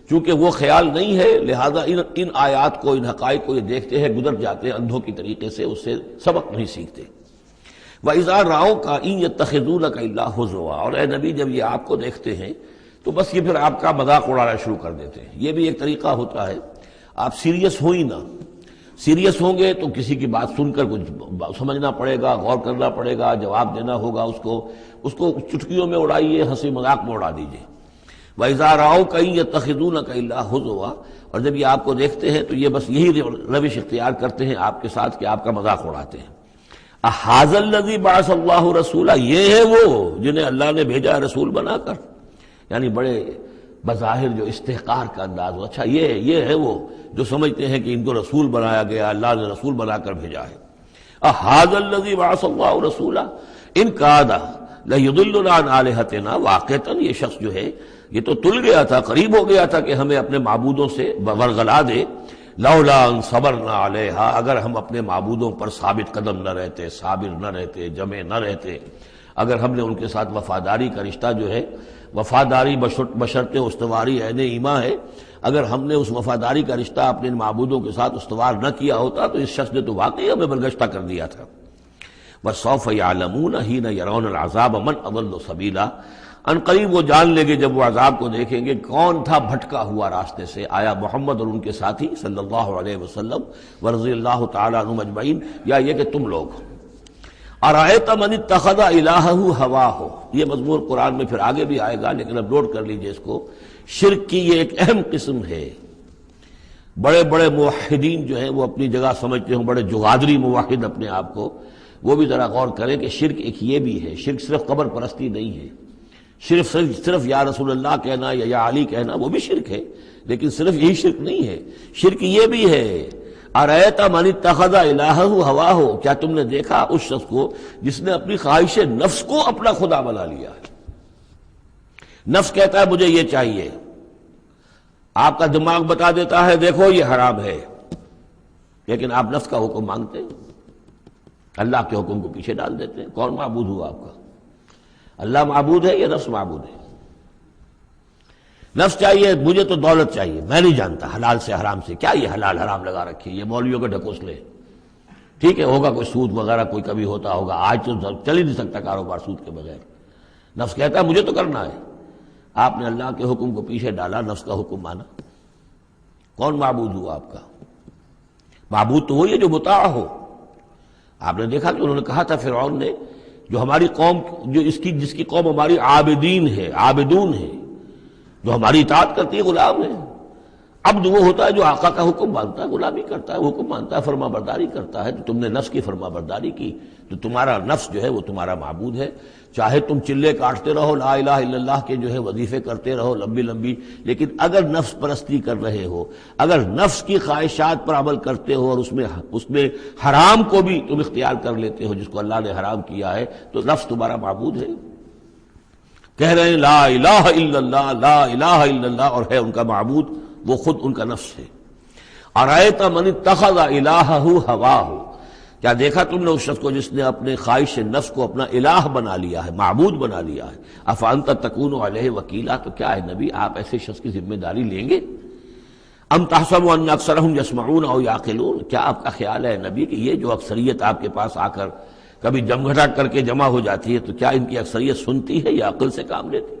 چونکہ وہ خیال نہیں ہے، لہذا ان آیات کو، ان حقائق کو یہ دیکھتے ہیں، گزر جاتے ہیں اندھوں کی طریقے سے، اس سے سبق نہیں سیکھتے۔ وَإِذَا رَأَوْكَ إِن يَتَّخِذُونَكَ إِلَّا هُزُوًا، اور اے نبی جب یہ آپ کو دیکھتے ہیں تو بس یہ پھر آپ کا مذاق اڑانا شروع کر دیتے ہیں۔ یہ بھی ایک طریقہ ہوتا ہے، آپ سیریس ہو ہی نہ، سیریس ہوں گے تو کسی کی بات سن کر کچھ سمجھنا پڑے گا، غور کرنا پڑے گا، جواب دینا ہوگا اس کو چٹکیوں میں اڑائیے، ہنسی مذاق میں اڑا دیجیے۔ وَإِذَا رَأَوْكَ إِن يَتَّخِذُونَكَ إِلَّا هُزُوًا، اور جب یہ آپ کو دیکھتے ہیں تو یہ بس یہی روش اختیار کرتے ہیں آپ کے ساتھ کہ آپ کا مذاق اڑاتے ہیں۔ اَهَٰذَا الَّذِي بَعَثَ اللَّهُ رَسُولًا، یہ ہے وہ جنہیں اللہ نے بھیجا رسول بنا کر، یعنی بڑے بظاہر جو استحقار کا انداز ہو، اچھا یہ ہے وہ جو سمجھتے ہیں کہ ان کو رسول بنایا گیا، اللہ نے رسول بنا کر بھیجا ہے۔ اَهَٰذَا الَّذِي بَعَثَ اللَّهُ رَسُولًا إِن كَادَ لَيُضِلُّنَا عَنْ آلِهَتِنَا، واقعتاً یہ شخص جو ہے یہ تو تل گیا تھا، قریب ہو گیا تھا کہ ہمیں اپنے معبودوں سے ورغلا دے۔ لولا ان صبرنا علیہا، اگر ہم اپنے معبودوں پر ثابت قدم نہ رہتے، صابر نہ رہتے، جمع نہ رہتے، اگر ہم نے ان کے ساتھ وفاداری کا رشتہ جو ہے، وفاداری بشرط استواری عین ایمان ہے، اگر ہم نے اس وفاداری کا رشتہ اپنے معبودوں کے ساتھ استوار نہ کیا ہوتا تو اس شخص نے تو واقعی ہمیں برگشتہ کر دیا تھا۔ وَسَوْفَ يَعْلَمُونَ حِينَ يَرَوْنَ الْعَذَابَ مَنْ أَضَلُّ سَبِيلًا، ان قریب وہ جان لیں گے جب وہ عذاب کو دیکھیں گے کون تھا بھٹکا ہوا راستے سے۔ آیا محمد اور ان کے ساتھی صلی اللہ علیہ وسلم ورضی اللہ تعالیٰ عنہم اجمعین، یا یہ کہ تم لوگ؟ ارأیت من اتخذ الہہ ہواہ، یہ مضمون قرآن میں پھر آگے بھی آئے گا، لیکن اب نوٹ کر لیجئے اس کو، شرک کی یہ ایک اہم قسم ہے۔ بڑے بڑے موحدین جو ہیں وہ اپنی جگہ سمجھتے ہوں، بڑے جغادری موحد اپنے آپ کو، وہ بھی ذرا غور کریں کہ شرک ایک یہ بھی ہے، شرک صرف قبر پرستی نہیں ہے، صرف یا رسول اللہ کہنا یا علی کہنا وہ بھی شرک ہے، لیکن صرف یہی شرک نہیں ہے، شرک یہ بھی ہے۔ ارأیت من اتخذ الہہ ہواہ، کیا تم نے دیکھا اس شخص کو جس نے اپنی خواہش نفس کو اپنا خدا بنا لیا ہے؟ نفس کہتا ہے مجھے یہ چاہیے، آپ کا دماغ بتا دیتا ہے دیکھو یہ حرام ہے، لیکن آپ نفس کا حکم مانگتے ہیں، اللہ کے حکم کو پیچھے ڈال دیتے ہیں۔ کون معبود ہوا آپ کا؟ اللہ معبود ہے یا نفس معبود ہے؟ نفس چاہیے مجھے تو دولت چاہیے، میں نہیں جانتا حلال سے حرام سے، کیا یہ حلال حرام لگا رکھی ہے، یہ مولویوں کے ڈھکوسلے، ٹھیک ہے ہوگا کوئی سود وغیرہ کوئی کبھی ہوتا ہوگا، آج تو چل ہی نہیں سکتا کاروبار سود کے بغیر۔ نفس کہتا ہے مجھے تو کرنا ہے، آپ نے اللہ کے حکم کو پیچھے ڈالا، نفس کا حکم مانا۔ کون معبود ہوا آپ کا؟ معبود تو وہی ہے جو مطاع ہو۔ آپ نے دیکھا کہ انہوں نے کہا تھا فرعون نے، جو ہماری قوم جس کی قوم ہماری عابدین ہے، عابدون ہے، جو ہماری اطاعت کرتی ہے، غلام ہے۔ عبد وہ ہوتا ہے جو آقا کا حکم مانتا ہے، غلامی کرتا ہے، حکم مانتا ہے، فرما برداری کرتا ہے۔ تو تم نے نفس کی فرما برداری کی تو تمہارا نفس جو ہے وہ تمہارا معبود ہے۔ چاہے تم چلے کاٹتے رہو، لا الہ الا اللہ کے جو ہے وظیفے کرتے رہو لمبی لمبی، لیکن اگر نفس پرستی کر رہے ہو، اگر نفس کی خواہشات پر عمل کرتے ہو اور اس میں حرام کو بھی تم اختیار کر لیتے ہو جس کو اللہ نے حرام کیا ہے، تو نفس تمہارا معبود ہے۔ کہہ رہے ہیں لا الہ الا اللہ، لا الہ الا اللہ، اور ہے ان کا معبود وہ خود ان کا نفس ہے۔ ارأیت من اتخذ الہہ ہواہ، کیا دیکھا تم نے اس شخص کو جس نے اپنے خواہش نفس کو اپنا الہ بنا لیا ہے، معبود بنا لیا ہے؟ افانت تکون علیہ وکیلا، تو کیا ہے نبی آپ ایسے شخص کی ذمہ داری لیں گے؟ ام تحسب ان اکثرهم یسمعون او یعقلون، کیا آپ کا خیال ہے نبی کہ یہ جو اکثریت آپ کے پاس آ کر کبھی جمگھٹا کر کے جمع ہو جاتی ہے، تو کیا ان کی اکثریت سنتی ہے یا عقل سے کام لیتی؟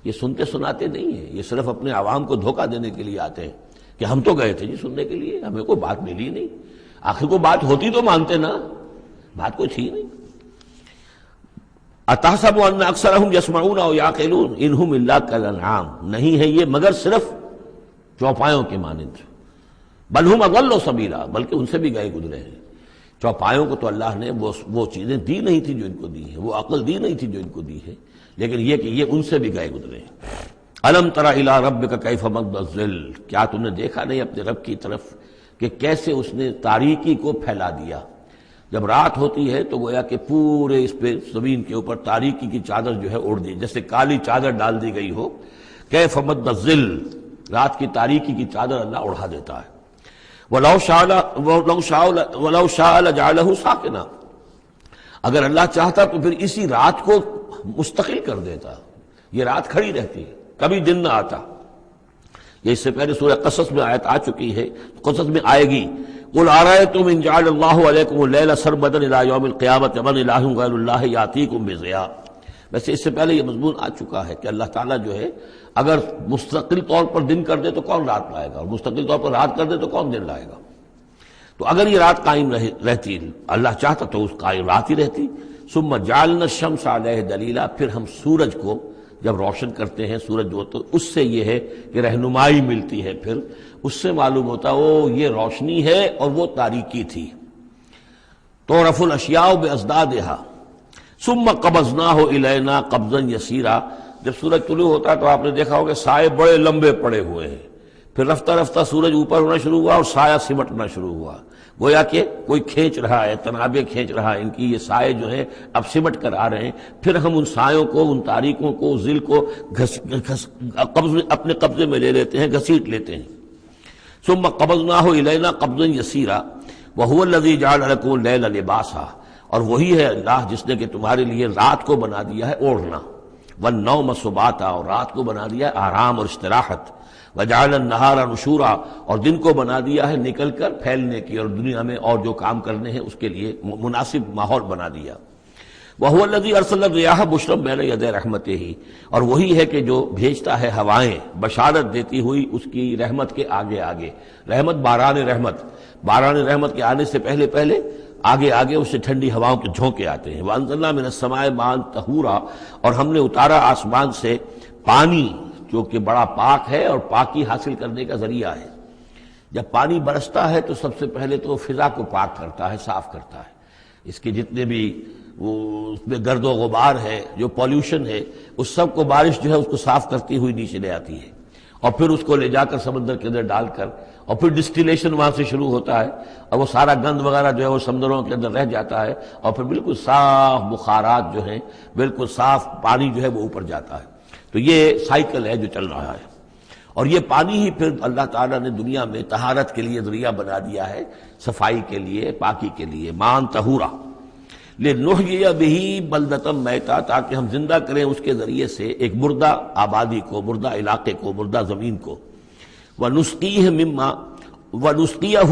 یہ سنتے سناتے نہیں ہیں، یہ صرف اپنے عوام کو دھوکہ دینے کے لیے آتے ہیں کہ ہم تو گئے تھے جی سننے کے لیے، ہمیں کوئی بات ملی نہیں۔ آخر کو بات ہوتی تو مانتے نا، بات کوئی تھی نہیں۔ اتحسب ان اکثرهم یسمعون او یعقلون انہم الا کالانعام، نہیں ہے یہ مگر صرف چوپایوں کے مانند، بل ہم اضل سبیلا، بلکہ ان سے بھی گئے گزرے ہیں۔ چوپایوں کو تو اللہ نے وہ چیزیں دی نہیں تھی جو ان کو دی ہیں، وہ عقل دی نہیں تھی جو ان کو دی ہے، لیکن یہ کہ یہ ان سے بھی گئے گزرے ہیں۔ الم تر الی ربک کیف مد الظل، کیا تم نے دیکھا نہیں اپنے رب کی طرف کہ کیسے اس نے تاریکی کو پھیلا دیا؟ جب رات ہوتی ہے تو گویا کہ پورے اس پہ زمین کے اوپر تاریکی کی چادر جو ہے اوڑ دی، جیسے کالی چادر ڈال دی گئی ہو۔ کیف مد الظل، رات کی تاریکی کی چادر اللہ اڑا دیتا ہے۔ وَلَوْ شَاءَ لَجَعَلَهُ سَاكِنًا، اگر اللہ چاہتا تو پھر اسی رات کو مستقل کر دیتا، یہ رات کھڑی رہتی، کبھی دن نہ آتا۔ یہ اس سے پہلے سورہ قصص میں آیت آ چکی ہے، قصص میں آئے گی قُلْ أَرَأَيْتُمْ إِنْ جَعَلَ اللَّهُ عَلَيْكُمُ اللَّيْلَ سَرْمَدًا إِلَىٰ يَوْمِ الْقِيَامَةِ مَنْ إِلَٰهٌ غَيْرُ اللَّهِ يَأْتِيكُمْ بِضِيَاءٍ۔ ویسے اس سے پہلے یہ مضمون آ چکا ہے کہ اللہ تعالیٰ جو ہے اگر مستقل طور پر دن کر دے تو کون رات لائے گا، اور مستقل طور پر رات کر دے تو کون دن لائے گا؟ تو اگر یہ رات قائم رہتی، اللہ چاہتا تو اس قائم رات ہی رہتی۔ ثم جعلنا الشمس علیہ دلیلا، پھر ہم سورج کو جب روشن کرتے ہیں، سورج جو تو اس سے یہ ہے کہ رہنمائی ملتی ہے، پھر اس سے معلوم ہوتا وہ یہ روشنی ہے اور وہ تاریکی تھی۔ تعرف الاشیاء بازدادها ثم قبضناہ الینا قبضا یسیرا، جب سورج طلوع ہوتا ہے تو آپ نے دیکھا ہوگا سائے بڑے لمبے پڑے ہوئے ہیں، پھر رفتہ رفتہ سورج اوپر ہونا شروع ہوا اور سایہ سمٹنا شروع ہوا، گویا کہ کوئی کھینچ رہا ہے، تنابیں کھینچ رہا ہے، ان کی یہ سائے جو ہیں اب سمٹ کر آ رہے ہیں۔ پھر ہم ان سایوں کو، ان تاریکوں کو، ذل کو اپنے قبضے میں لے لیتے ہیں، گھسیٹ لیتے ہیں۔ ثم قبضناہ الینا قبضا یسیرا وہو الذی جعل لکم اللیل لباسا، اور وہی ہے اللہ جس نے کہ تمہارے لیے رات کو بنا دیا ہے اوڑھنا، والنوم سباتا، اور رات کو بنا دیا ہے آرام اور استراحت، وجعل النہار نشورا، اور دن کو بنا دیا ہے نکل کر پھیلنے کی اور دنیا میں اور جو کام کرنے ہیں اس کے لیے مناسب ماحول بنا دیا۔ وَهُوَ الَّذِي أَرْسَلَ الرِّيَاحَ بُشْرًا بَيْنَ يَدَيْ رَحْمَتِهِ، اور وہی ہے کہ جو بھیجتا ہے ہوائیں بشارت دیتی ہوئی اس کی رحمت کے آگے آگے۔ رحمت باران رحمت کے آنے سے پہلے آگے آگے اس سے ٹھنڈی ہواؤں کے جھونکے آتے ہیں۔ وَأَنزَلْنَا مِنَ السَّمَاءِ مَاءً طَهُورًا، اور ہم نے اتارا آسمان سے پانی جو کہ بڑا پاک ہے اور پاکی حاصل کرنے کا ذریعہ ہے۔ جب پانی برستا ہے تو سب سے پہلے تو فضا کو پاک کرتا ہے، صاف کرتا ہے، اس کے جتنے بھی اس میں گرد و غبار ہے، جو پولیوشن ہے، اس سب کو بارش جو ہے اس کو صاف کرتی ہوئی نیچے لے آتی ہے، اور پھر اس کو لے جا کر سمندر کے اندر ڈال کر، اور پھر ڈسٹیلیشن وہاں سے شروع ہوتا ہے، اور وہ سارا گند وغیرہ جو ہے وہ سمندروں کے اندر رہ جاتا ہے، اور پھر بالکل صاف بخارات جو ہیں، بالکل صاف پانی جو ہے وہ اوپر جاتا ہے۔ تو یہ سائیکل ہے جو چل رہا ہے، اور یہ پانی ہی پھر اللہ تعالیٰ نے دنیا میں طہارت کے لیے ذریعہ بنا دیا ہے، صفائی کے لیے، پاکی کے لیے، ماءً طہورا لنحیی بہ بلدۃ میتا، تاکہ ہم زندہ کریں اس کے ذریعے سے ایک مردہ آبادی کو، مردہ علاقے کو، مردہ زمین کو۔ ونسقیہ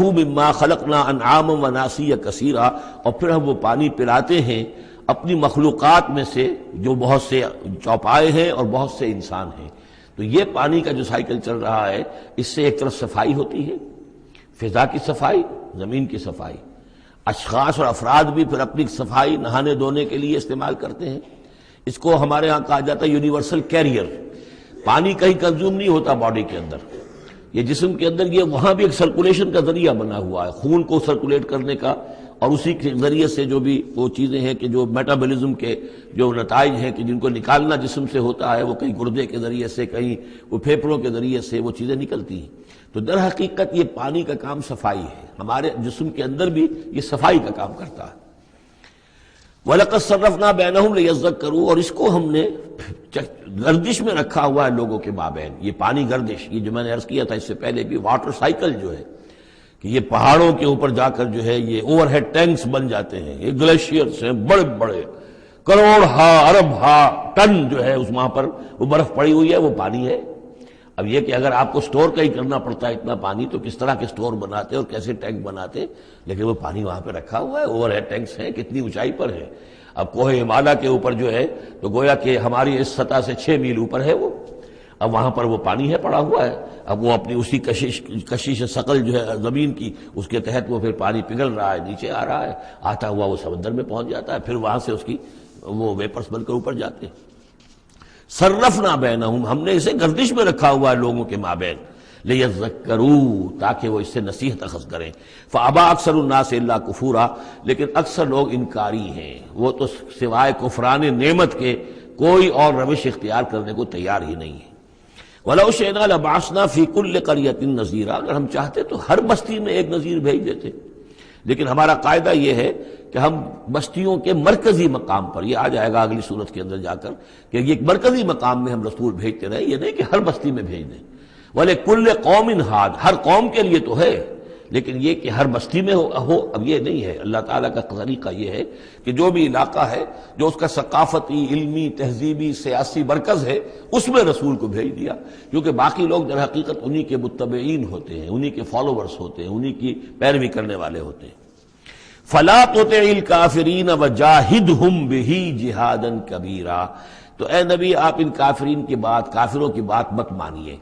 مما خلقنا انعاما وناسیا کثیرا، اور پھر ہم وہ پانی پلاتے ہیں اپنی مخلوقات میں سے جو بہت سے چوپائے ہیں اور بہت سے انسان ہیں۔ تو یہ پانی کا جو سائیکل چل رہا ہے، اس سے ایک طرف صفائی ہوتی ہے، فضا کی صفائی، زمین کی صفائی، اشخاص اور افراد بھی پھر اپنی صفائی نہانے دھونے کے لیے استعمال کرتے ہیں۔ اس کو ہمارے ہاں کہا جاتا ہے یونیورسل کیریئر۔ پانی کہیں کنزیوم نہیں ہوتا باڈی کے اندر، یہ جسم کے اندر یہ وہاں بھی ایک سرکولیشن کا ذریعہ بنا ہوا ہے، خون کو سرکولیٹ کرنے کا، اور اسی کے ذریعے سے جو بھی وہ چیزیں ہیں کہ جو میٹابولزم کے جو نتائج ہیں کہ جن کو نکالنا جسم سے ہوتا ہے، وہ کہیں گردے کے ذریعے سے، کہیں وہ پھیپھڑوں کے ذریعے سے وہ چیزیں نکلتی ہیں۔ تو در حقیقت یہ پانی کا کام صفائی ہے، ہمارے جسم کے اندر بھی یہ صفائی کا کام کرتا ہے۔ وَلَقَدْ صَرَّفْنَا بَيْنَهُمْ لِيَذَّكَّرُوا، اور اس کو ہم نے گردش میں رکھا ہوا ہے لوگوں کے مابین، یہ پانی گردش، یہ جو میں نے عرض کیا تھا اس سے پہلے بھی، واٹر سائیکل جو ہے کہ یہ پہاڑوں کے اوپر جا کر جو ہے یہ اوور ہیڈ ٹینکس بن جاتے ہیں، یہ گلیشیئرس ہیں بڑے بڑے، کروڑ ارب ٹن جو ہے اس وہاں پر وہ برف پڑی ہوئی ہے، وہ پانی ہے۔ اب یہ کہ اگر آپ کو سٹور کہیں کرنا پڑتا ہے اتنا پانی تو کس طرح کے سٹور بناتے اور کیسے ٹینک بناتے، لیکن وہ پانی وہاں پہ رکھا ہوا ہے، اوور ہیڈ ٹینکس ہیں، کتنی اونچائی پر ہے۔ اب کوہ ہمالیہ کے اوپر جو ہے تو گویا کہ ہماری اس سطح سے 6 میل اوپر ہے وہ، اب وہاں پر وہ پانی ہے پڑا ہوا ہے، اب وہ اپنی اسی کشش ثقل جو ہے زمین کی، اس کے تحت وہ پھر پانی پگھل رہا ہے، نیچے آ رہا ہے، آتا ہوا وہ سمندر میں پہنچ جاتا ہے، پھر وہاں سے اس کی وہ ویپرز بن کر اوپر جاتے ہیں۔ صرفنا بینہم، ہم نے اسے گردش میں رکھا ہوا ہے لوگوں کے مابین، لیذکروا، تاکہ وہ اس سے نصیحت اخذ کریں۔ فابا اکثر الناس الا کفورا، لیکن اکثر لوگ انکاری ہیں، وہ تو سوائے کفران نعمت کے کوئی اور روش اختیار کرنے کو تیار ہی نہیں ہے۔ وَلَوْ شِئْنَا لَبَعَثْنَا فِي كُلِّ قَرْيَةٍ نَذِيرًا، اگر ہم چاہتے تو ہر بستی میں ایک نذیر بھیج دیتے، لیکن ہمارا قاعدہ یہ ہے کہ ہم بستیوں کے مرکزی مقام پر، یہ آ جائے گا اگلی صورت کے اندر جا کر، کہ یہ ایک مرکزی مقام میں ہم رسول بھیجتے رہے، یہ نہیں کہ ہر بستی میں بھیج دیں۔ وَلِكُلِّ قَوْمٍ ہاد، ہر قوم کے لیے تو ہے، لیکن یہ کہ ہر بستی میں ہو اب یہ نہیں ہے۔ اللہ تعالیٰ کا طریقہ یہ ہے کہ جو بھی علاقہ ہے جو اس کا ثقافتی، علمی، تہذیبی، سیاسی مرکز ہے اس میں رسول کو بھیج دیا، کیونکہ باقی لوگ در حقیقت انہی کے متبعین ہوتے ہیں، انہی کے فالوورز ہوتے ہیں، انہی کی پیروی کرنے والے ہوتے ہیں۔ فَلَا تُطِعِ الْكَافِرِينَ وَجَاهِدْهُمْ بِهِ جِهَادًا كَبِيرًا، تو اے نبی آپ ان کافرین کی بات، کافروں کی بات مت مانیے۔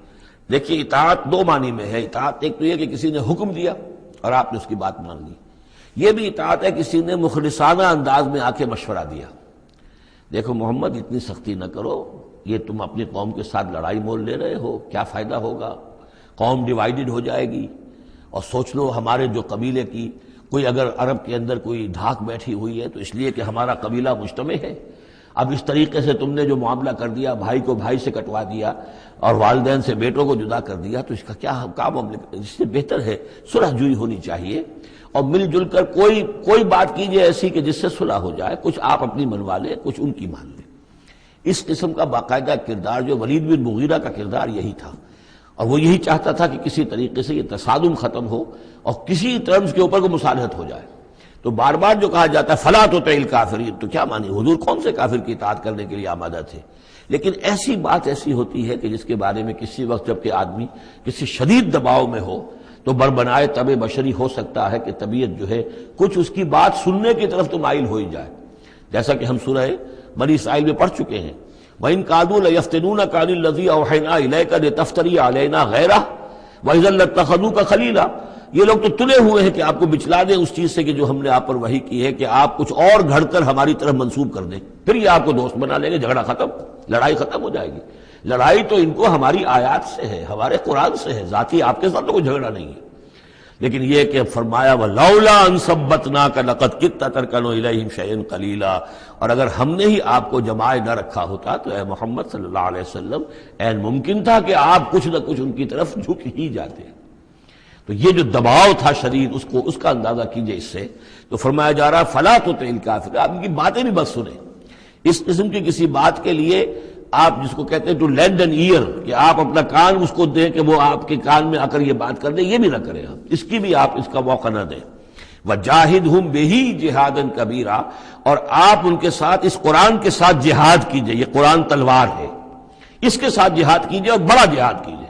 دیکھیے اطاعت دو معنی میں ہے، اطاعت ایک تو یہ کہ کسی نے حکم دیا اور آپ نے اس کی بات مان لی، یہ بھی اطاعت ہے کسی نے مخلصانہ انداز میں آ کے مشورہ دیا، دیکھو محمد اتنی سختی نہ کرو، یہ تم اپنی قوم کے ساتھ لڑائی مول لے رہے ہو، کیا فائدہ ہوگا، قوم ڈیوائیڈڈ ہو جائے گی، اور سوچ لو ہمارے جو قبیلے کی کوئی اگر عرب کے اندر کوئی دھاک بیٹھی ہوئی ہے تو اس لیے کہ ہمارا قبیلہ مجتمع ہے، اب اس طریقے سے تم نے جو معاملہ کر دیا، بھائی کو بھائی سے کٹوا دیا اور والدین سے بیٹوں کو جدا کر دیا، تو اس کا کیا معاملہ، اس سے بہتر ہے صلح جوئی ہونی چاہیے، اور مل جل کر کوئی بات کیجئے ایسی کہ جس سے صلح ہو جائے، کچھ آپ اپنی منوا لیں، کچھ ان کی مان لیں۔ اس قسم کا باقاعدہ کردار جو ولید بن مغیرہ کا کردار یہی تھا، اور وہ یہی چاہتا تھا کہ کسی طریقے سے یہ تصادم ختم ہو اور کسی ٹرمز کے اوپر کو مصالحت ہو جائے۔ تو بار بار جو کہا جاتا ہے فَلَا تُطِعِ الْكَافِرِينَ، تو کیا مانی، حضور کون سے کافر کی اطاعت کرنے کے لیے آمادہ تھے؟ لیکن ایسی بات ایسی ہوتی ہے کہ جس کے بارے میں کسی وقت جب کہ آدمی کسی شدید دباؤ میں ہو تو بربنائے طبع بشری ہو سکتا ہے کہ طبیعت جو ہے کچھ اس کی بات سننے کی طرف تو مائل ہو ہی جائے، جیسا کہ ہم سورہ بنی اسرائیل میں پڑھ چکے ہیں، وَإِن كَادُوا لَيَفْتِنُونَكَ عَنِ الَّذِي أَوْحَيْنَا إِلَيْكَ لِتَفْتَرِيَ عَلَيْنَا غَيْرَهُ وَإِذًا لَّاتَّخَذُوكَ خَلِيلًا، یہ لوگ تو تلے ہوئے ہیں کہ آپ کو بچلا دیں اس چیز سے کہ جو ہم نے آپ پر وحی کی ہے، کہ آپ کچھ اور گھڑ کر ہماری طرف منسوب کر دیں، پھر یہ آپ کو دوست بنا لیں گے، جھگڑا ختم، لڑائی ختم ہو جائے گی۔ لڑائی تو ان کو ہماری آیات سے ہے، ہمارے قرآن سے ہے، ذاتی آپ کے ساتھ تو کوئی جھگڑا نہیں ہے۔ لیکن یہ کہ فرمایا وَلَوْلَا أَن ثَبَّتْنَاكَ لَقَدْ كِدتَّ تَرْكَنُ إِلَيْهِمْ شَيْئًا قَلِيلًا، اور اگر ہم نے ہی آپ کو جمائے نہ رکھا ہوتا تو اے محمد صلی اللہ علیہ وسلم عین ممکن تھا کہ آپ کچھ نہ کچھ ان کی طرف جھک ہی جاتے۔ تو یہ جو دباؤ تھا شدید، اس کا اندازہ کیجئے اس سے، تو فرمایا جا رہا فَلَا تُطِعِ الْكَافِرِينَ، آپ ان کی باتیں بھی بس سنیں، اس قسم کی کسی بات کے لیے آپ جس کو کہتے ہیں ٹو لینڈ این ایئر، کہ آپ اپنا کان اس کو دیں کہ وہ آپ کے کان میں آ کر یہ بات کر دیں، یہ بھی نہ کریں، آپ اس کی بھی آپ اس کا موقع نہ دیں۔ وَجَاهِدْهُمْ بِهِ جِهَادًا كَبِيرًا، اور آپ ان کے ساتھ اس قرآن کے ساتھ جہاد کیجئے، یہ قرآن تلوار ہے، اس کے ساتھ جہاد کیجئے اور بڑا جہاد کیجئے۔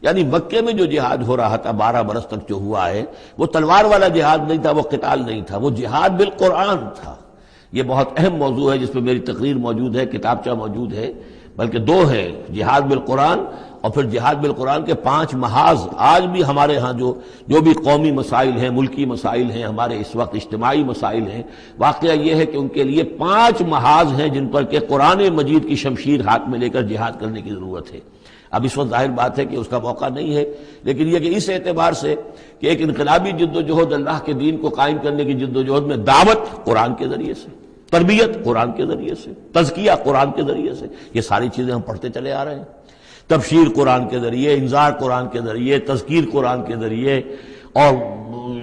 یعنی مکے میں جو جہاد ہو رہا تھا 12 برس تک جو ہوا ہے، وہ تلوار والا جہاد نہیں تھا، وہ قتال نہیں تھا، وہ جہاد بالقرآن تھا۔ یہ بہت اہم موضوع ہے جس پہ میری تقریر موجود ہے، کتابچہ موجود ہے، بلکہ 2 ہے، جہاد بالقرآن اور پھر جہاد بالقرآن کے 5 محاذ۔ آج بھی ہمارے ہاں جو بھی قومی مسائل ہیں، ملکی مسائل ہیں، ہمارے اس وقت اجتماعی مسائل ہیں، واقعہ یہ ہے کہ ان کے لیے 5 محاذ ہیں جن پر کہ قرآن مجید کی شمشیر ہاتھ میں لے کر جہاد کرنے کی ضرورت ہے۔ اب اس وقت ظاہر بات ہے کہ اس کا موقع نہیں ہے، لیکن یہ کہ اس اعتبار سے کہ ایک انقلابی جد و جہد اللہ کے دین کو قائم کرنے کی جد و جہد میں دعوت قرآن کے ذریعے سے، تربیت قرآن کے ذریعے سے، تزکیہ قرآن کے ذریعے سے، یہ ساری چیزیں ہم پڑھتے چلے آ رہے ہیں۔ تبشیر قرآن کے ذریعے، انذار قرآن کے ذریعے، تذکیر قرآن کے ذریعے، اور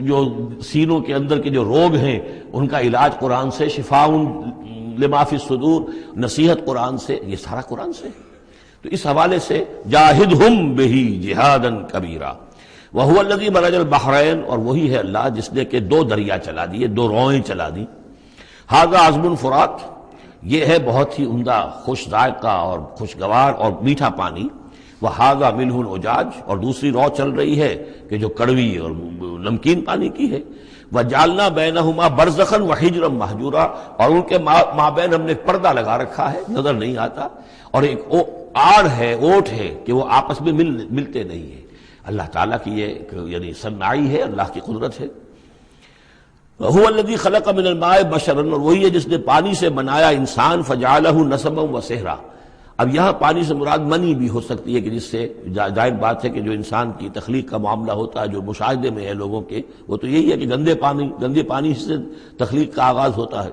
جو سینوں کے اندر کے جو روگ ہیں ان کا علاج قرآن سے، شفاء لما فی الصدور، نصیحت قرآن سے، یہ سارا قرآن سے۔ تو اس حوالے سے جاہدہم بہ جہادا کبیرا وَهُوَ الَّذِي مَرَجَ الْبَحْرَيْنِ، اور وہی ہے اللہ جس نے کہ دو دریا چلا دیے، دو روئیں چلا دی. هَذَا عَذْبٌ فُرَاتٌ، یہ ہے بہت ہی عمدہ خوش ذائقہ اور خوشگوار اور میٹھا پانی. وَهَذَا مِلْحٌ أُجَاجٌ، اور دوسری رو چل رہی ہے کہ جو کڑوی اور نمکین پانی کی ہے. وَجَعَلْنَا بَيْنَهُمَا بَرْزَخًا وَحِجْرًا مَحْجُورًا، اور ان کے مابین ہم نے ایک پردہ لگا رکھا ہے، نظر نہیں آتا، اور ایک آڑ ہے، اوٹ ہے کہ وہ آپس میں ملتے نہیں ہیں. اللہ تعالیٰ کی یہ یعنی صنعائی ہے، اللہ کی قدرت ہے. وَهُوَ الَّذِي خَلَقَ مِنَ الْمَاءِ بَشَرًا، اور وہی ہے جس نے پانی سے بنایا انسان. فَجَعَلَهُ نَسَبًا وَسِحْرًا، اب یہاں پانی سے مراد منی بھی ہو سکتی ہے کہ جس سے ظاہر بات ہے کہ جو انسان کی تخلیق کا معاملہ ہوتا ہے، جو مشاہدے میں ہے لوگوں کے، وہ تو یہی ہے کہ گندے پانی سے تخلیق کا آغاز ہوتا ہے.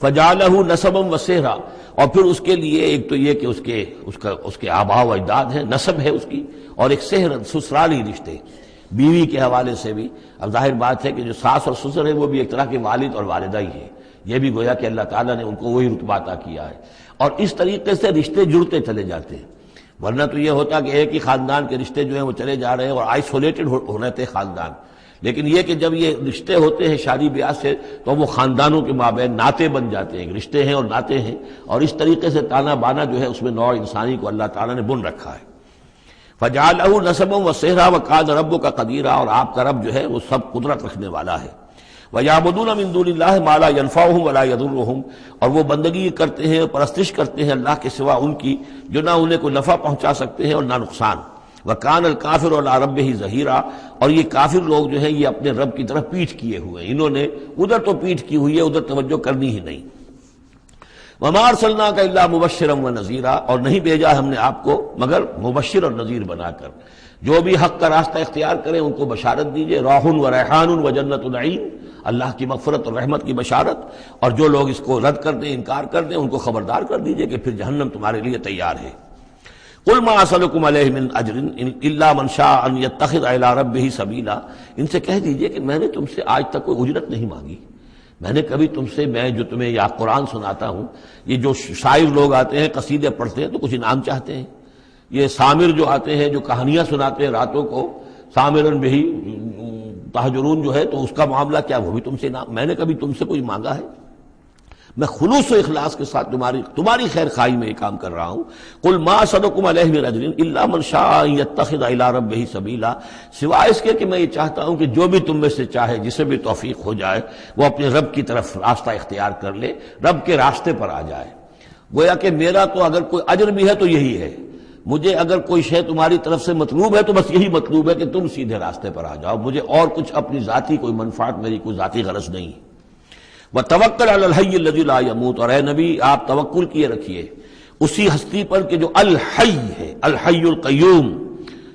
فَجَعَلَهُ نَسَبًا وَسِحْرًا، اور پھر اس کے لیے ایک تو یہ کہ اس کے آباء و اجداد ہیں، نسب ہے اس کی، اور ایک سحر سسرالی رشتے بیوی کے حوالے سے بھی. اب ظاہر بات ہے کہ جو ساس اور سسر ہے وہ بھی ایک طرح کے والد اور والدہ ہی ہیں. یہ بھی گویا کہ اللہ تعالیٰ نے ان کو وہی رتبہ عطا کیا ہے، اور اس طریقے سے رشتے جڑتے چلے جاتے ہیں. ورنہ تو یہ ہوتا کہ ایک ہی خاندان کے رشتے جو ہیں وہ چلے جا رہے ہیں اور آئسولیٹڈ ہو رہے تھے خاندان. لیکن یہ کہ جب یہ رشتے ہوتے ہیں شادی بیاہ سے تو وہ خاندانوں کے مابین ناطے بن جاتے ہیں، رشتے ہیں اور ناطے ہیں، اور اس طریقے سے تانا بانا جو ہے اس میں نوع انسانی کو اللہ تعالیٰ نے بن رکھا ہے. فَجَعَلَهُ نَسَبًا وَسِحْرًا وَكَانَ رَبُّكَ قَدِيرًا، اور آپ کا رب جو ہے وہ سب قدرت رکھنے والا ہے. وَيَعْبُدُونَ مِن دُونِ اللَّهِ مَا لَا يَنفَعُهُمْ وَلَا يَضُرُّهُمْ، اور وہ بندگی کرتے ہیں اور پرستش کرتے ہیں اللہ کے سوا ان کی جو نہ انہیں کوئی نفع پہنچا سکتے ہیں اور نہ نقصان. وَكَانَ الْكَافِرُ عَلَىٰ رَبِّهِ ظَهِيرًا، اور یہ کافر لوگ جو ہیں یہ اپنے رب کی طرف پیٹھ کیے ہوئے ہیں، انہوں نے ادھر تو پیٹھ کی ہوئی ہے، ادھر توجہ کرنی ہی نہیں. وَمَا أَرْسَلْنَاكَ إِلَّا مُبَشِّرًا وَنَذِيرًا، اور نہیں بھیجا ہم نے آپ کو مگر مبشر اور نذیر بنا کر. جو بھی حق کا راستہ اختیار کریں ان کو بشارت دیجئے. راح و ریحان و جنت نعیم، اللہ کی مغفرت اور رحمت کی بشارت. اور جو لوگ اس کو رد کر دیں، انکار کر دیں، ان کو خبردار کر دیجئے کہ پھر جہنم تمہارے لیے تیار ہے. قُلْ مَا أَسْأَلُكُمْ عَلَيْهِ مِنْ أَجْرٍ إِلَّا مَنْ شَاءَ أَنْ يَتَّخِذَ إِلَىٰ رَبِّهِ سَبِيلًا، ان سے کہہ دیجئے کہ میں نے تم سے آج تک کوئی اجرت نہیں مانگی. میں نے کبھی تم سے، میں جو تمہیں یا قرآن سناتا ہوں، یہ جو شاعر لوگ آتے ہیں قصیدے پڑھتے ہیں تو کچھ انعام چاہتے ہیں. یہ سامر جو آتے ہیں جو کہانیاں سناتے ہیں راتوں کو، سامرن بہی تہجرون جو ہے، تو اس کا معاملہ کیا، وہ بھی تم سے انعام. میں نے کبھی تم سے کوئی مانگا ہے؟ میں خلوص و اخلاص کے ساتھ تمہاری خیر خواہی میں یہ کام کر رہا ہوں. قل ما اسألکم علیہ من اجر الا من شاء ان یتخذ الی ربہ سبیلا، سوائے اس کے کہ میں یہ چاہتا ہوں کہ جو بھی تم میں سے چاہے، جسے بھی توفیق ہو جائے، وہ اپنے رب کی طرف راستہ اختیار کر لے، رب کے راستے پر آ جائے. گویا کہ میرا تو اگر کوئی اجر بھی ہے تو یہی ہے، مجھے اگر کوئی شے تمہاری طرف سے مطلوب ہے تو بس یہی مطلوب ہے کہ تم سیدھے راستے پر آ جاؤ. مجھے اور کچھ اپنی ذاتی کوئی منفعت، میری کوئی ذاتی غرض نہیں. وَتَوَكَّلْ عَلَى الْحَيِّ الَّذِي لَا يَمُوتُ، اور اے نبی آپ توکل کیے رکھیے اسی ہستی پر کہ جو الحی ہے، الحی القیوم،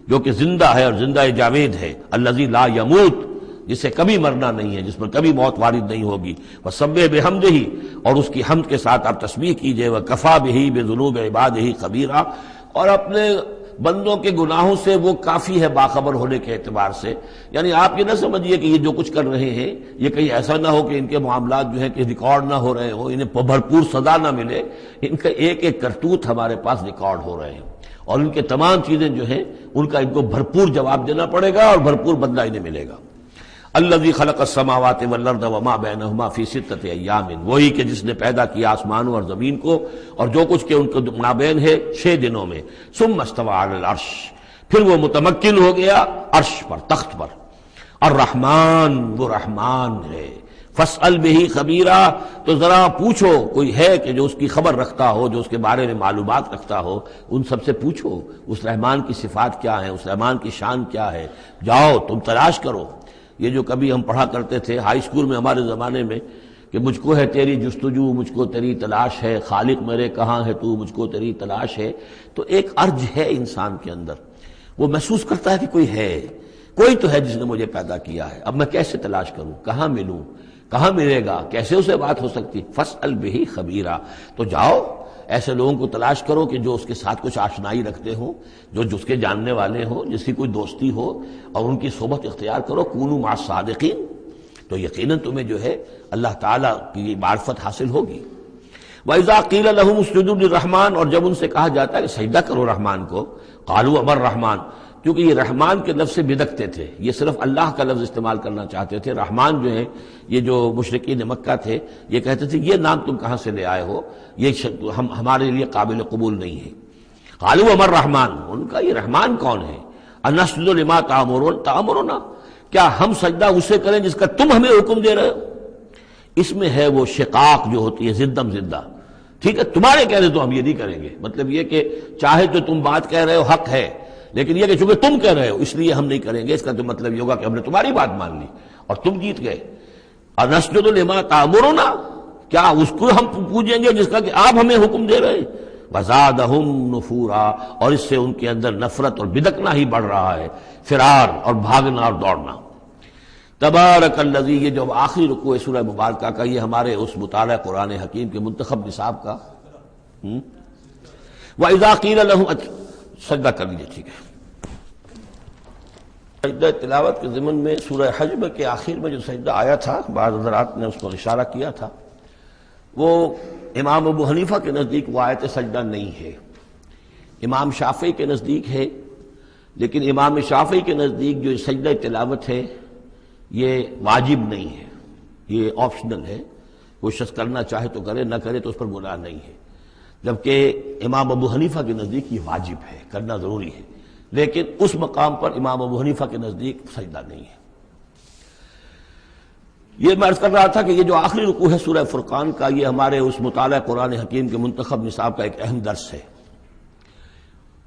جو کہ زندہ ہے اور زندہ جاوید ہے. الذی لا یموت، جسے کبھی مرنا نہیں ہے، جس پر کبھی موت وارد نہیں ہوگی. وَسَبِّحْ بِحَمْدِهِ، اور اس کی حمد کے ساتھ آپ تسبیح کیجئے. وَکَفَىٰ بِهِ بِذُنُوبِ عِبَادِهِ خَبِيرًا، اور اپنے بندوں کے گناہوں سے وہ کافی ہے باخبر ہونے کے اعتبار سے. یعنی آپ یہ نہ سمجھیے کہ یہ جو کچھ کر رہے ہیں یہ کہیں ایسا نہ ہو کہ ان کے معاملات جو ہے کہ ریکارڈ نہ ہو رہے ہوں، انہیں بھرپور سزا نہ ملے. ان کا ایک ایک کرتوت ہمارے پاس ریکارڈ ہو رہے ہیں، اور ان کے تمام چیزیں جو ہیں ان کا ان کو بھرپور جواب دینا پڑے گا اور بھرپور بدلہ انہیں ملے گا. الذی خلق السماوات والارض وما بینہما فی ستۃ ایام، وہی کہ جس نے پیدا کیا آسمانوں اور زمین کو اور جو کچھ کہ ان کے مابین ہے 6 دنوں میں. ثم استوى علی العرش، پھر وہ متمکن ہو گیا عرش پر، تخت پر. الرحمن، وہ رحمان ہے. فاسأل بہ خبیرا، تو ذرا پوچھو، کوئی ہے کہ جو اس کی خبر رکھتا ہو، جو اس کے بارے میں معلومات رکھتا ہو، ان سب سے پوچھو اس رحمان کی صفات کیا ہیں، اس رحمان کی شان کیا ہے. جاؤ تم تلاش کرو. یہ جو کبھی ہم پڑھا کرتے تھے ہائی اسکول میں ہمارے زمانے میں کہ مجھ کو ہے تیری جستجو، مجھ کو تیری تلاش ہے، خالق میرے کہاں ہے تو، مجھ کو تیری تلاش ہے. تو ایک ارج ہے انسان کے اندر، وہ محسوس کرتا ہے کہ کوئی ہے، کوئی تو ہے جس نے مجھے پیدا کیا ہے. اب میں کیسے تلاش کروں، کہاں ملوں، کہاں ملے گا، کیسے اسے بات ہو سکتی. فاسأل بہ خبیرا، تو جاؤ ایسے لوگوں کو تلاش کرو کہ جو اس کے ساتھ کچھ آشنائی رکھتے ہوں، جو جس کے جاننے والے ہوں، جس کی کوئی دوستی ہو، اور ان کی صحبت اختیار کرو. کونوا مع الصادقین، تو یقیناً تمہیں جو ہے اللہ تعالیٰ کی معرفت حاصل ہوگی. وَإِذَا قِيلَ لَهُمُ اسْجُدُوا لِلرَّحْمَٰنِ، اور جب ان سے کہا جاتا ہے کہ سجدہ کرو رحمان کو، قالوا وما الرحمن، تو کیونکہ یہ رحمان کے لفظ سے بدکتے تھے، یہ صرف اللہ کا لفظ استعمال کرنا چاہتے تھے۔ رحمان جو ہے، یہ جو مشرکین مکہ تھے یہ کہتے تھے یہ نام تم کہاں سے لے آئے ہو، یہ ہمارے لیے قابل قبول نہیں ہے۔ قالوا وما الرحمن، ان کا یہ رحمان کون ہے؟ انسجد لما تأمرنا، کیا ہم سجدہ اسے کریں جس کا تم ہمیں حکم دے رہے ہو؟ اس میں ہے وہ شقاق جو ہوتی ہے زدم زدہ، ٹھیک ہے تمہارے کہنے تو ہم یہ نہیں کریں گے، مطلب یہ کہ چاہے تو تم بات کہہ رہے ہو حق ہے، لیکن یہ کہ چونکہ تم کہہ رہے ہو اس لیے ہم نہیں کریں گے، اس کا تو مطلب یہ ہوگا کہ ہم نے تمہاری بات مان لی اور تم جیت گئے۔ انسجد لما تأمرنا، کیا اس کو ہم پوجیں گے جس کا کہ آپ ہمیں حکم دے رہے ہیں؟ وزادہم نفورا، اور اس سے ان کے اندر نفرت اور بدکنا ہی بڑھ رہا ہے، فرار اور بھاگنا اور دوڑنا۔ تبارک الذی، یہ جو آخری رکوع ہے سورہ مبارکہ کا، یہ ہمارے اس مطالعہ قرآن حکیم کے منتخب نصاب کا وَإِذَا قِيلَ لَهُمْ، سجدہ کر لیجیے، ٹھیک ہے۔ سجدہ تلاوت کے ضمن میں سورہ حجب کے آخر میں جو سجدہ آیا تھا، بعض حضرات نے اس پر اشارہ کیا تھا، وہ امام ابو حنیفہ کے نزدیک وہ آیت سجدہ نہیں ہے، امام شافعی کے نزدیک ہے، لیکن امام شافعی کے نزدیک جو سجدہ تلاوت ہے یہ واجب نہیں ہے، یہ آپشنل ہے، کوئی شخص کرنا چاہے تو کرے، نہ کرے تو اس پر گناہ نہیں ہے، جبکہ امام ابو حنیفہ کے نزدیک یہ واجب ہے، کرنا ضروری ہے، لیکن اس مقام پر امام ابو حنیفہ کے نزدیک سجدہ نہیں ہے۔ یہ میں عرض کر رہا تھا کہ یہ جو آخری رکوع ہے سورہ فرقان کا، یہ ہمارے اس مطالعہ قرآن حکیم کے منتخب نصاب کا ایک اہم درس ہے۔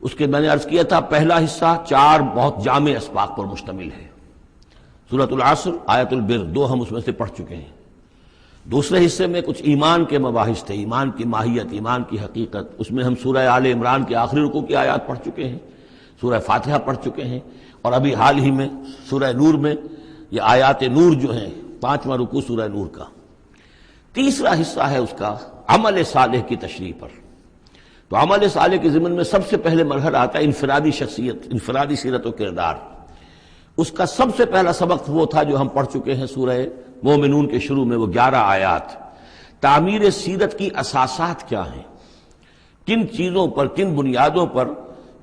اس کے میں نے عرض کیا تھا پہلا حصہ 4 بہت جامع اسباق پر مشتمل ہے، سورۃ العصر، آیت البر، 2 ہم اس میں سے پڑھ چکے ہیں۔ دوسرے حصے میں کچھ ایمان کے مباحث تھے، ایمان کی ماہیت، ایمان کی حقیقت، اس میں ہم سورہ آل عمران کے آخری رکوع کی آیات پڑھ چکے ہیں، سورہ فاتحہ پڑھ چکے ہیں، اور ابھی حال ہی میں سورہ نور میں یہ آیات نور جو ہیں، 5واں رکوع سورہ نور کا۔ تیسرا حصہ ہے اس کا عمل صالح کی تشریح پر۔ تو عمل صالح کے ضمن میں سب سے پہلے مرحلہ آتا ہے انفرادی شخصیت، انفرادی سیرت و کردار۔ اس کا سب سے پہلا سبق وہ تھا جو ہم پڑھ چکے ہیں سورہ مومنون کے شروع میں، وہ 11 آیات۔ تعمیر سیرت کی اساسات کیا ہیں، کن چیزوں پر، کن بنیادوں پر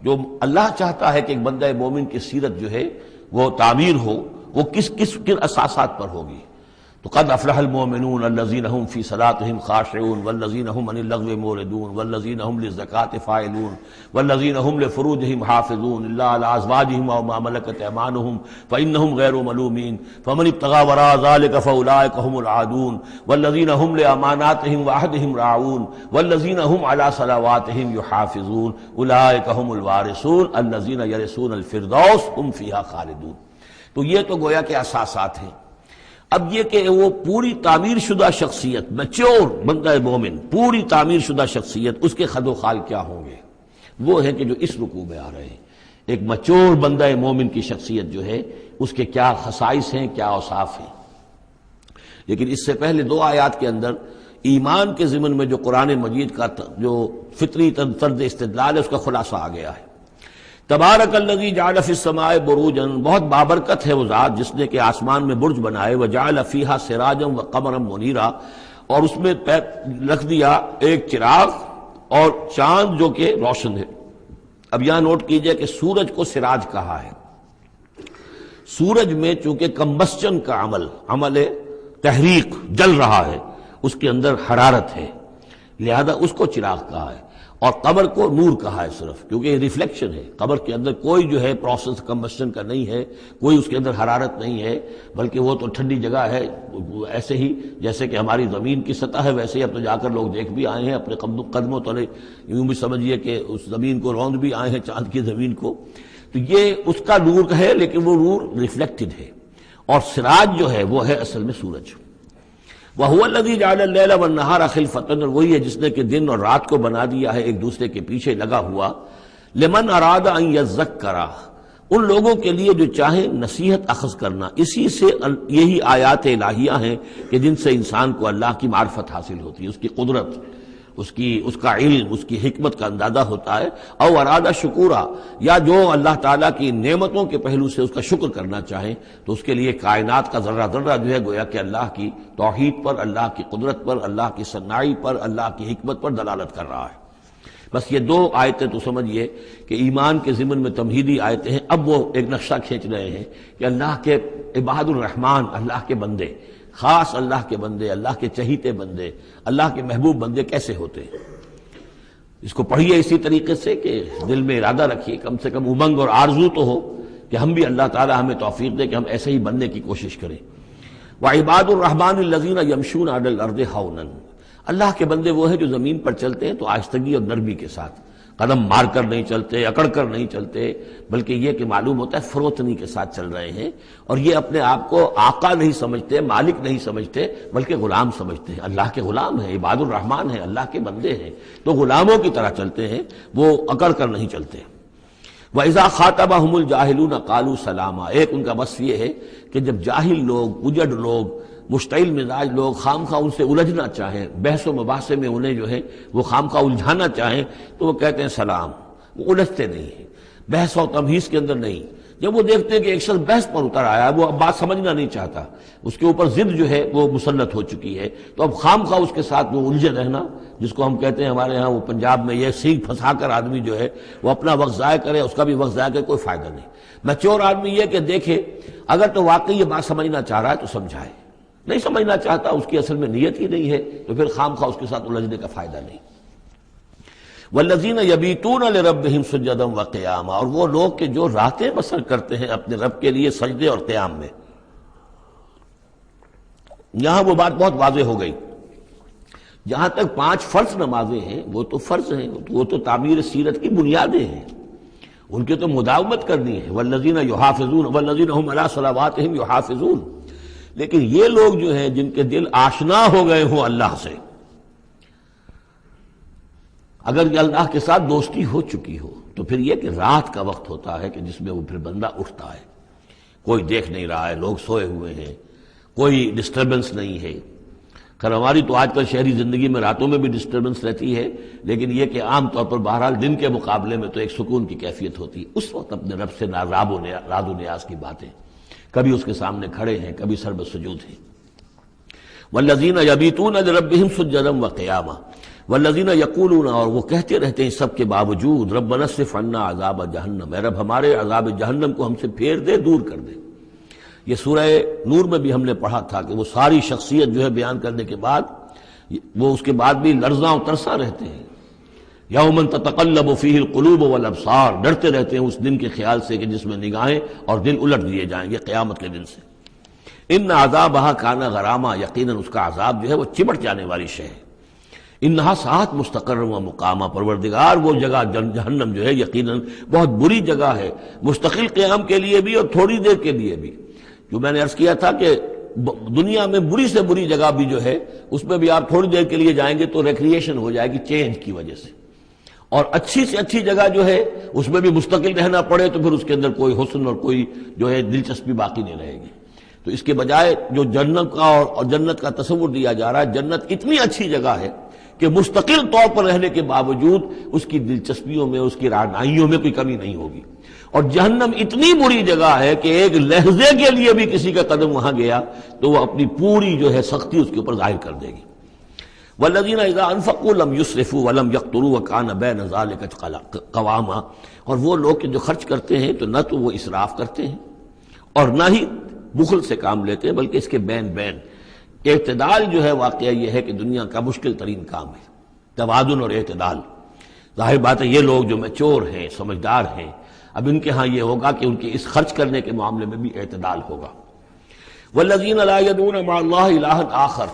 جو اللہ چاہتا ہے کہ ایک بندہ مومن کی سیرت جو ہے وہ تعمیر ہو، وہ کن اساسات پر ہوگی۔ تو قد افلح المؤمنون الذین هم فی صلاتهم خاشعون والذین هم عن اللغو معرضون والذین هم للزکاة فاعلون والذین هم لفروجهم حافظون الا علی ازواجهم او ما ملکت ایمانهم فانهم غیر ملومین فمن ابتغى وراء ذلك فاولئک هم العادون والذین هم لاماناتهم وعهدهم راعون والذین هم علی صلواتهم یحافظون اولئک هم الوارثون الذین یرثون الفردوس هم فیها خالدون۔ تو یہ تو گویا کہ اساسات ہیں۔ اب یہ کہ وہ پوری تعمیر شدہ شخصیت، میچور بندہ مومن، پوری تعمیر شدہ شخصیت، اس کے خد و خال کیا ہوں گے، وہ ہے کہ جو اس رکوع میں آ رہے ہیں۔ ایک میچور بندہ مومن کی شخصیت جو ہے اس کے کیا خصائص ہیں، کیا اوصاف ہیں۔ لیکن اس سے پہلے 2 آیات کے اندر ایمان کے ضمن میں جو قرآن مجید کا جو فطری طرز استدلال ہے اس کا خلاصہ آ گیا ہے۔ تبارک الذی جعل فی السماء بروجا، بہت بابرکت ہے وہ ذات جس نے کہ آسمان میں برج بنائے، وجعل فیہا سراجا وقمرا منیرا، اور اس میں رکھ دیا ایک چراغ اور چاند جو کہ روشن ہے۔ اب یہاں نوٹ کیجئے کہ سورج کو سراج کہا ہے۔ سورج میں چونکہ کمبسچن کا عمل تحریک، جل رہا ہے، اس کے اندر حرارت ہے، لہذا اس کو چراغ کہا ہے، اور قمر کو نور کہا ہے صرف، کیونکہ یہ ریفلیکشن ہے، قمر کے اندر کوئی جو ہے پروسیس کمبسشن کا نہیں ہے، کوئی اس کے اندر حرارت نہیں ہے، بلکہ وہ تو ٹھنڈی جگہ ہے، ایسے ہی جیسے کہ ہماری زمین کی سطح ہے ویسے ہی اب تو جا کر لوگ دیکھ بھی آئے ہیں اپنے قدموں تلے، یوں بھی سمجھیے کہ اس زمین کو روند بھی آئے ہیں، چاند کی زمین کو۔ تو یہ اس کا نور ہے، لیکن وہ نور ریفلیکٹڈ ہے، اور سراج جو ہے وہ ہے اصل میں سورج۔ وَهُوَ الَّذِي جَعَلَ اللَّيْلَ وَالنَّهَارَ خِلْفَةً، اور وہی ہے جس نے کہ دن اور رات کو بنا دیا ہے ایک دوسرے کے پیچھے لگا ہوا، لِمَنْ أَرَادَ أَنْ يَذَّكَّرَ، ان لوگوں کے لیے جو چاہیں نصیحت اخذ کرنا۔ اسی سے یہی آیات الہیہ ہیں کہ جن سے انسان کو اللہ کی معرفت حاصل ہوتی ہے، اس کی قدرت، اس کا علم، اس کی حکمت کا اندازہ ہوتا ہے۔ او ارادہ شکورا، یا جو اللہ تعالیٰ کی نعمتوں کے پہلو سے اس کا شکر کرنا چاہیں تو اس کے لیے کائنات کا ذرہ ذرہ جو ہے گویا کہ اللہ کی توحید پر، اللہ کی قدرت پر، اللہ کی صناعی پر، اللہ کی حکمت پر دلالت کر رہا ہے۔ بس یہ دو آیتیں تو سمجھیے کہ ایمان کے ضمن میں تمہیدی آیتیں ہیں. اب وہ ایک نقشہ کھینچ رہے ہیں کہ اللہ کے عباد الرحمن، اللہ کے بندے، خاص اللہ کے بندے، اللہ کے چہیتے بندے، اللہ کے محبوب بندے کیسے ہوتے ہیں. اس کو پڑھیے اسی طریقے سے کہ دل میں ارادہ رکھیے، کم سے کم امنگ اور آرزو تو ہو کہ ہم بھی اللہ تعالی ہمیں توفیق دے کہ ہم ایسے ہی بننے کی کوشش کریں. وعباد الرحمن الذین یمشون علی الارض ہونا، اللہ کے بندے وہ ہیں جو زمین پر چلتے ہیں تو آہستگی اور نرمی کے ساتھ، قدم مار کر نہیں چلتے، اکڑ کر نہیں چلتے، بلکہ یہ کہ معلوم ہوتا ہے فروتنی کے ساتھ چل رہے ہیں. اور یہ اپنے آپ کو آقا نہیں سمجھتے، مالک نہیں سمجھتے، بلکہ غلام سمجھتے ہیں. اللہ کے غلام ہیں، عباد الرحمن ہیں، اللہ کے بندے ہیں، تو غلاموں کی طرح چلتے ہیں، وہ اکڑ کر نہیں چلتے. وَإِذَا خَاطَبَهُمُ الْجَاهِلُونَ قَالُوا سَلَامًا، ایک ان کا وصف یہ ہے کہ جب جاہل لوگ، اجڑ لوگ، مشتعل مزاج لوگ خام خواہ ان سے الجھنا چاہیں، بحث و مباحثے میں انہیں جو ہے وہ خام خواہ الجھانا چاہیں تو وہ کہتے ہیں سلام. وہ الجھتے نہیں ہیں، بحث و تمہیز کے اندر نہیں. جب وہ دیکھتے ہیں کہ ایک شخص بحث پر اتر آیا، وہ اب بات سمجھنا نہیں چاہتا، اس کے اوپر ضد جو ہے وہ مسلط ہو چکی ہے، تو اب خام خواہ اس کے ساتھ وہ الجھے رہنا، جس کو ہم کہتے ہیں ہمارے ہاں وہ پنجاب میں یہ سینگ پھنسا کر آدمی جو ہے وہ اپنا وقت ضائع کرے، اس کا بھی وقت ضائع کرے، کوئی فائدہ نہیں. میچور آدمی یہ کہ دیکھے اگر تو واقعی یہ بات سمجھنا چاہ رہا ہے تو سمجھائے، نہیں سمجھنا چاہتا، اس کی اصل میں نیت ہی نہیں ہے، تو پھر خام خواہ اس کے ساتھ الجھنے کا فائدہ نہیں. والذین یبیتون لربہم سجدا وقیاما، اور وہ لوگ کہ جو راتیں بسر کرتے ہیں اپنے رب کے لیے سجدے اور قیام میں. یہاں وہ بات بہت واضح ہو گئی. جہاں تک 5 فرض نمازیں ہیں وہ تو فرض ہیں، وہ تو تعمیر سیرت کی بنیادیں ہیں، ان کی تو مداومت کرنی ہے. والذین یحافظون والذین هم علی صلواتہم یحافظون. لیکن یہ لوگ جو ہیں جن کے دل آشنا ہو گئے ہوں اللہ سے، اگر یہ اللہ کے ساتھ دوستی ہو چکی ہو، تو پھر یہ کہ رات کا وقت ہوتا ہے کہ جس میں وہ پھر بندہ اٹھتا ہے، کوئی دیکھ نہیں رہا ہے، لوگ سوئے ہوئے ہیں، کوئی ڈسٹربنس نہیں ہے. خیر ہماری تو آج کل شہری زندگی میں راتوں میں بھی ڈسٹربنس رہتی ہے، لیکن یہ کہ عام طور پر بہرحال دن کے مقابلے میں تو ایک سکون کی کیفیت ہوتی ہے. اس وقت اپنے رب سے راز و نیاز کی باتیں، کبھی اس کے سامنے کھڑے ہیں، کبھی سر بسجود ہیں. والذین یبیتون لربہم سجدا وقیاما والذین یقولون، اور وہ کہتے رہتے ہیں سب کے باوجود، ربنا اصرف عنا عذاب جہنم، اے رب ہمارے عذاب جہنم کو ہم سے پھیر دے، دور کر دے. یہ سورہ نور میں بھی ہم نے پڑھا تھا کہ وہ ساری شخصیت جو ہے بیان کرنے کے بعد وہ اس کے بعد بھی لرزاں و ترساں رہتے ہیں. یوما تتقلب فیہ القلوب والابصار، ڈرتے رہتے ہیں اس دن کے خیال سے کہ جس میں نگاہیں اور دل الٹ دیے جائیں گے قیامت کے دن سے. ان عذابہا کان غراما، یقیناً اس کا عذاب جو ہے وہ چمٹ جانے والی شے ہے. انہا ساعت مستقر و مقامہ، پروردگار وہ جگہ جہنم جو ہے یقیناً بہت بری جگہ ہے، مستقل قیام کے لیے بھی اور تھوڑی دیر کے لیے بھی. جو میں نے عرض کیا تھا کہ دنیا میں بری سے بری جگہ بھی جو ہے اس میں بھی آپ تھوڑی دیر کے لیے جائیں گے تو ریکریشن ہو جائے گی چینج کی وجہ سے، اور اچھی سے اچھی جگہ جو ہے اس میں بھی مستقل رہنا پڑے تو پھر اس کے اندر کوئی حسن اور کوئی جو ہے دلچسپی باقی نہیں رہے گی. تو اس کے بجائے جو جنت کا اور جنت کا تصور دیا جا رہا ہے، جنت اتنی اچھی جگہ ہے کہ مستقل طور پر رہنے کے باوجود اس کی دلچسپیوں میں، اس کی رعنائیوں میں کوئی کمی نہیں ہوگی. اور جہنم اتنی بری جگہ ہے کہ ایک لحظے کے لیے بھی کسی کا قدم وہاں گیا تو وہ اپنی پوری جو ہے سختی اس کے اوپر ظاہر کر دے گی. والذین اذا انفقوا لم یسرفوا ولم یقتروا وکان بین ذلک قواما، اور وہ لوگ کہ جو خرچ کرتے ہیں تو نہ تو وہ اسراف کرتے ہیں اور نہ ہی بخل سے کام لیتے ہیں، بلکہ اس کے بین بین اعتدال جو ہے. واقعہ یہ ہے کہ دنیا کا مشکل ترین کام ہے توازن اور اعتدال. ظاہر بات ہے یہ لوگ جو میچور ہیں، سمجھدار ہیں، اب ان کے ہاں یہ ہوگا کہ ان کے اس خرچ کرنے کے معاملے میں بھی اعتدال ہوگا. والذین لا یدعون مع اللہ الہا آخر،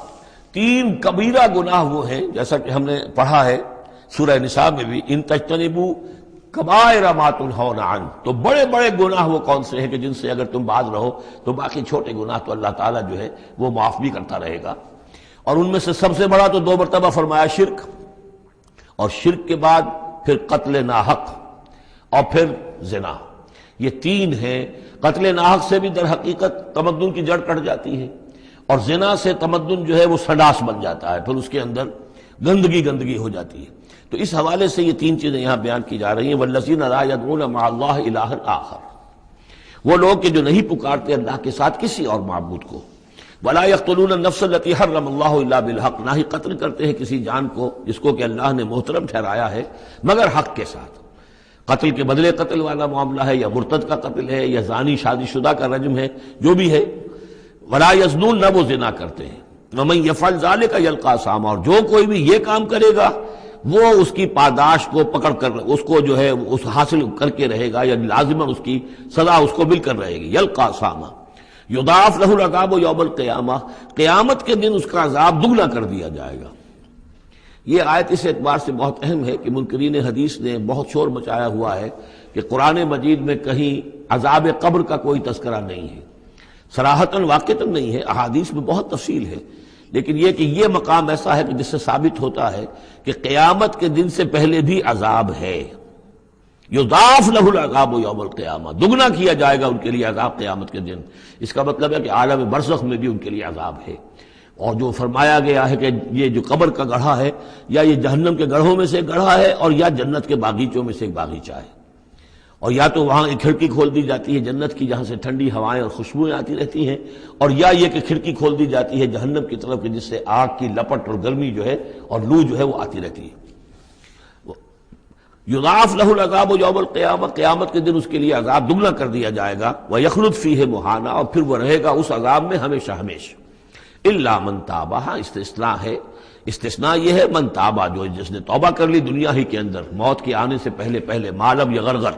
3 کبیرہ گناہ وہ ہیں جیسا کہ ہم نے پڑھا ہے سورہ نساء میں بھی، ان تجتنبوا کبائر ما تنہون عنہ، تو بڑے بڑے گناہ وہ کون سے ہیں کہ جن سے اگر تم باز رہو تو باقی چھوٹے گناہ تو اللہ تعالیٰ جو ہے وہ معاف بھی کرتا رہے گا. اور ان میں سے سب سے بڑا تو 2 مرتبہ فرمایا شرک، اور شرک کے بعد پھر قتل ناحق اور پھر زنا. یہ 3 ہیں. قتل ناحق سے بھی در حقیقت تمدن کی جڑ کٹ جاتی ہے، اور زنا سے تمدن جو ہے وہ سڈاس بن جاتا ہے، پھر اس کے اندر گندگی ہو جاتی ہے. تو اس حوالے سے یہ 3 چیزیں یہاں بیان کی جا رہی ہیں. والذین لا یدعون مع اللہ الہا آخر، وہ لوگ کہ جو نہیں پکارتے اللہ کے ساتھ کسی اور معبود کو. ولا یقتلون النفس التي حرم اللہ الا بالحق، نہ ہی قتل کرتے ہیں کسی جان کو جس کو کہ اللہ نے محترم ٹھہرایا ہے مگر حق کے ساتھ۔ قتل کے بدلے قتل والا معاملہ ہے، یا مرتد کا قتل ہے، یا زانی شادی شدہ کا رجم ہے، جو بھی ہے۔ ولا یزنون، نہ وہ زنا کرتے ہیں۔ ومن یفعل ذلک یلقى اثاما، اور جو کوئی بھی یہ کام کرے گا وہ اس کی پاداش کو پکڑ کر اس کو جو ہے اس حاصل کر کے رہے گا، یا لازماً اس کی سزا اس کو مل کر رہے گی۔ یلقى اثاما یضاعف له العذاب یوم القیامہ، قیامت کے دن اس کا عذاب دگنا کر دیا جائے گا۔ یہ آیت اس اعتبار سے بہت اہم ہے کہ منکرین حدیث نے بہت شور مچایا ہوا ہے کہ قرآن مجید میں کہیں عذاب قبر کا کوئی تذکرہ نہیں ہے، صراحتاً واقعتاً نہیں ہے، احادیث میں بہت تفصیل ہے، لیکن یہ کہ یہ مقام ایسا ہے کہ جس سے ثابت ہوتا ہے کہ قیامت کے دن سے پہلے بھی عذاب ہے۔ یضاعف له العذاب یوم القیامہ، دگنا کیا جائے گا ان کے لیے عذاب قیامت کے دن۔ اس کا مطلب ہے کہ عالم برزخ میں بھی ان کے لیے عذاب ہے۔ اور جو فرمایا گیا ہے کہ یہ جو قبر کا گڑھا ہے، یا یہ جہنم کے گڑھوں میں سے ایک گڑھا ہے، اور یا جنت کے باغیچوں میں سے ایک باغیچہ ہے، اور یا تو وہاں ایک کھڑکی کھول دی جاتی ہے جنت کی جہاں سے ٹھنڈی ہوائیں اور خوشبوئیں آتی رہتی ہیں، اور یا یہ کہ کھڑکی کھول دی جاتی ہے جہنم کی طرف جس سے آگ کی لپٹ اور گرمی جو ہے اور لو جو ہے وہ آتی رہتی ہے۔ یضاعف له العذاب یوم القیامہ، قیامت کے دن اس کے لیے عذاب دگنا کر دیا جائے گا۔ ویخلد فیہ مہانا، اور پھر وہ رہے گا اس عذاب میں ہمیشہ ہمیشہ۔ الا من تاب، استثناء ہے، استثناء یہ ہے من تابا، جو جس نے توبہ کر لی دنیا ہی کے اندر موت کے آنے سے پہلے پہلے، مالم یغرغر۔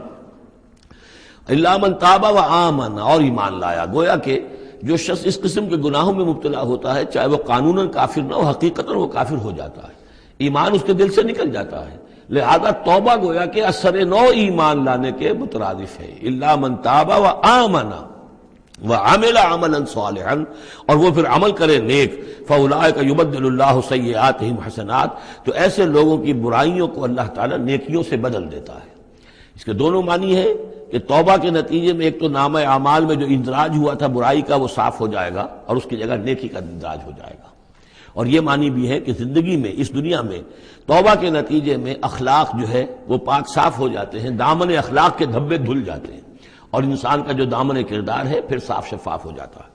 الا من تابا و آمن، اور ایمان لایا۔ گویا کہ جو شخص اس قسم کے گناہوں میں مبتلا ہوتا ہے چاہے وہ قانوناً کافر نہ ہو، حقیقتاً وہ کافر ہو جاتا ہے، ایمان اس کے دل سے نکل جاتا ہے، لہذا توبہ گویا کہ اثر نو ایمان لانے کے مترادف ہے۔ الا من تاب و آمن وعمل عملا صالحا، اور وہ پھر عمل کرے نیک، فاولئک یبدل اللہ سیئاتہم حسنات، تو ایسے لوگوں کی برائیوں کو اللہ تعالیٰ نیکیوں سے بدل دیتا ہے۔ اس کے دونوں معنی ہے کہ توبہ کے نتیجے میں ایک تو نامہ اعمال میں جو اندراج ہوا تھا برائی کا وہ صاف ہو جائے گا، اور اس کی جگہ نیکی کا اندراج ہو جائے گا۔ اور یہ معنی بھی ہے کہ زندگی میں اس دنیا میں توبہ کے نتیجے میں اخلاق جو ہے وہ پاک صاف ہو جاتے ہیں، دامن اخلاق کے دھبے دھل جاتے ہیں، اور انسان کا جو دامن کردار ہے پھر صاف شفاف ہو جاتا ہے۔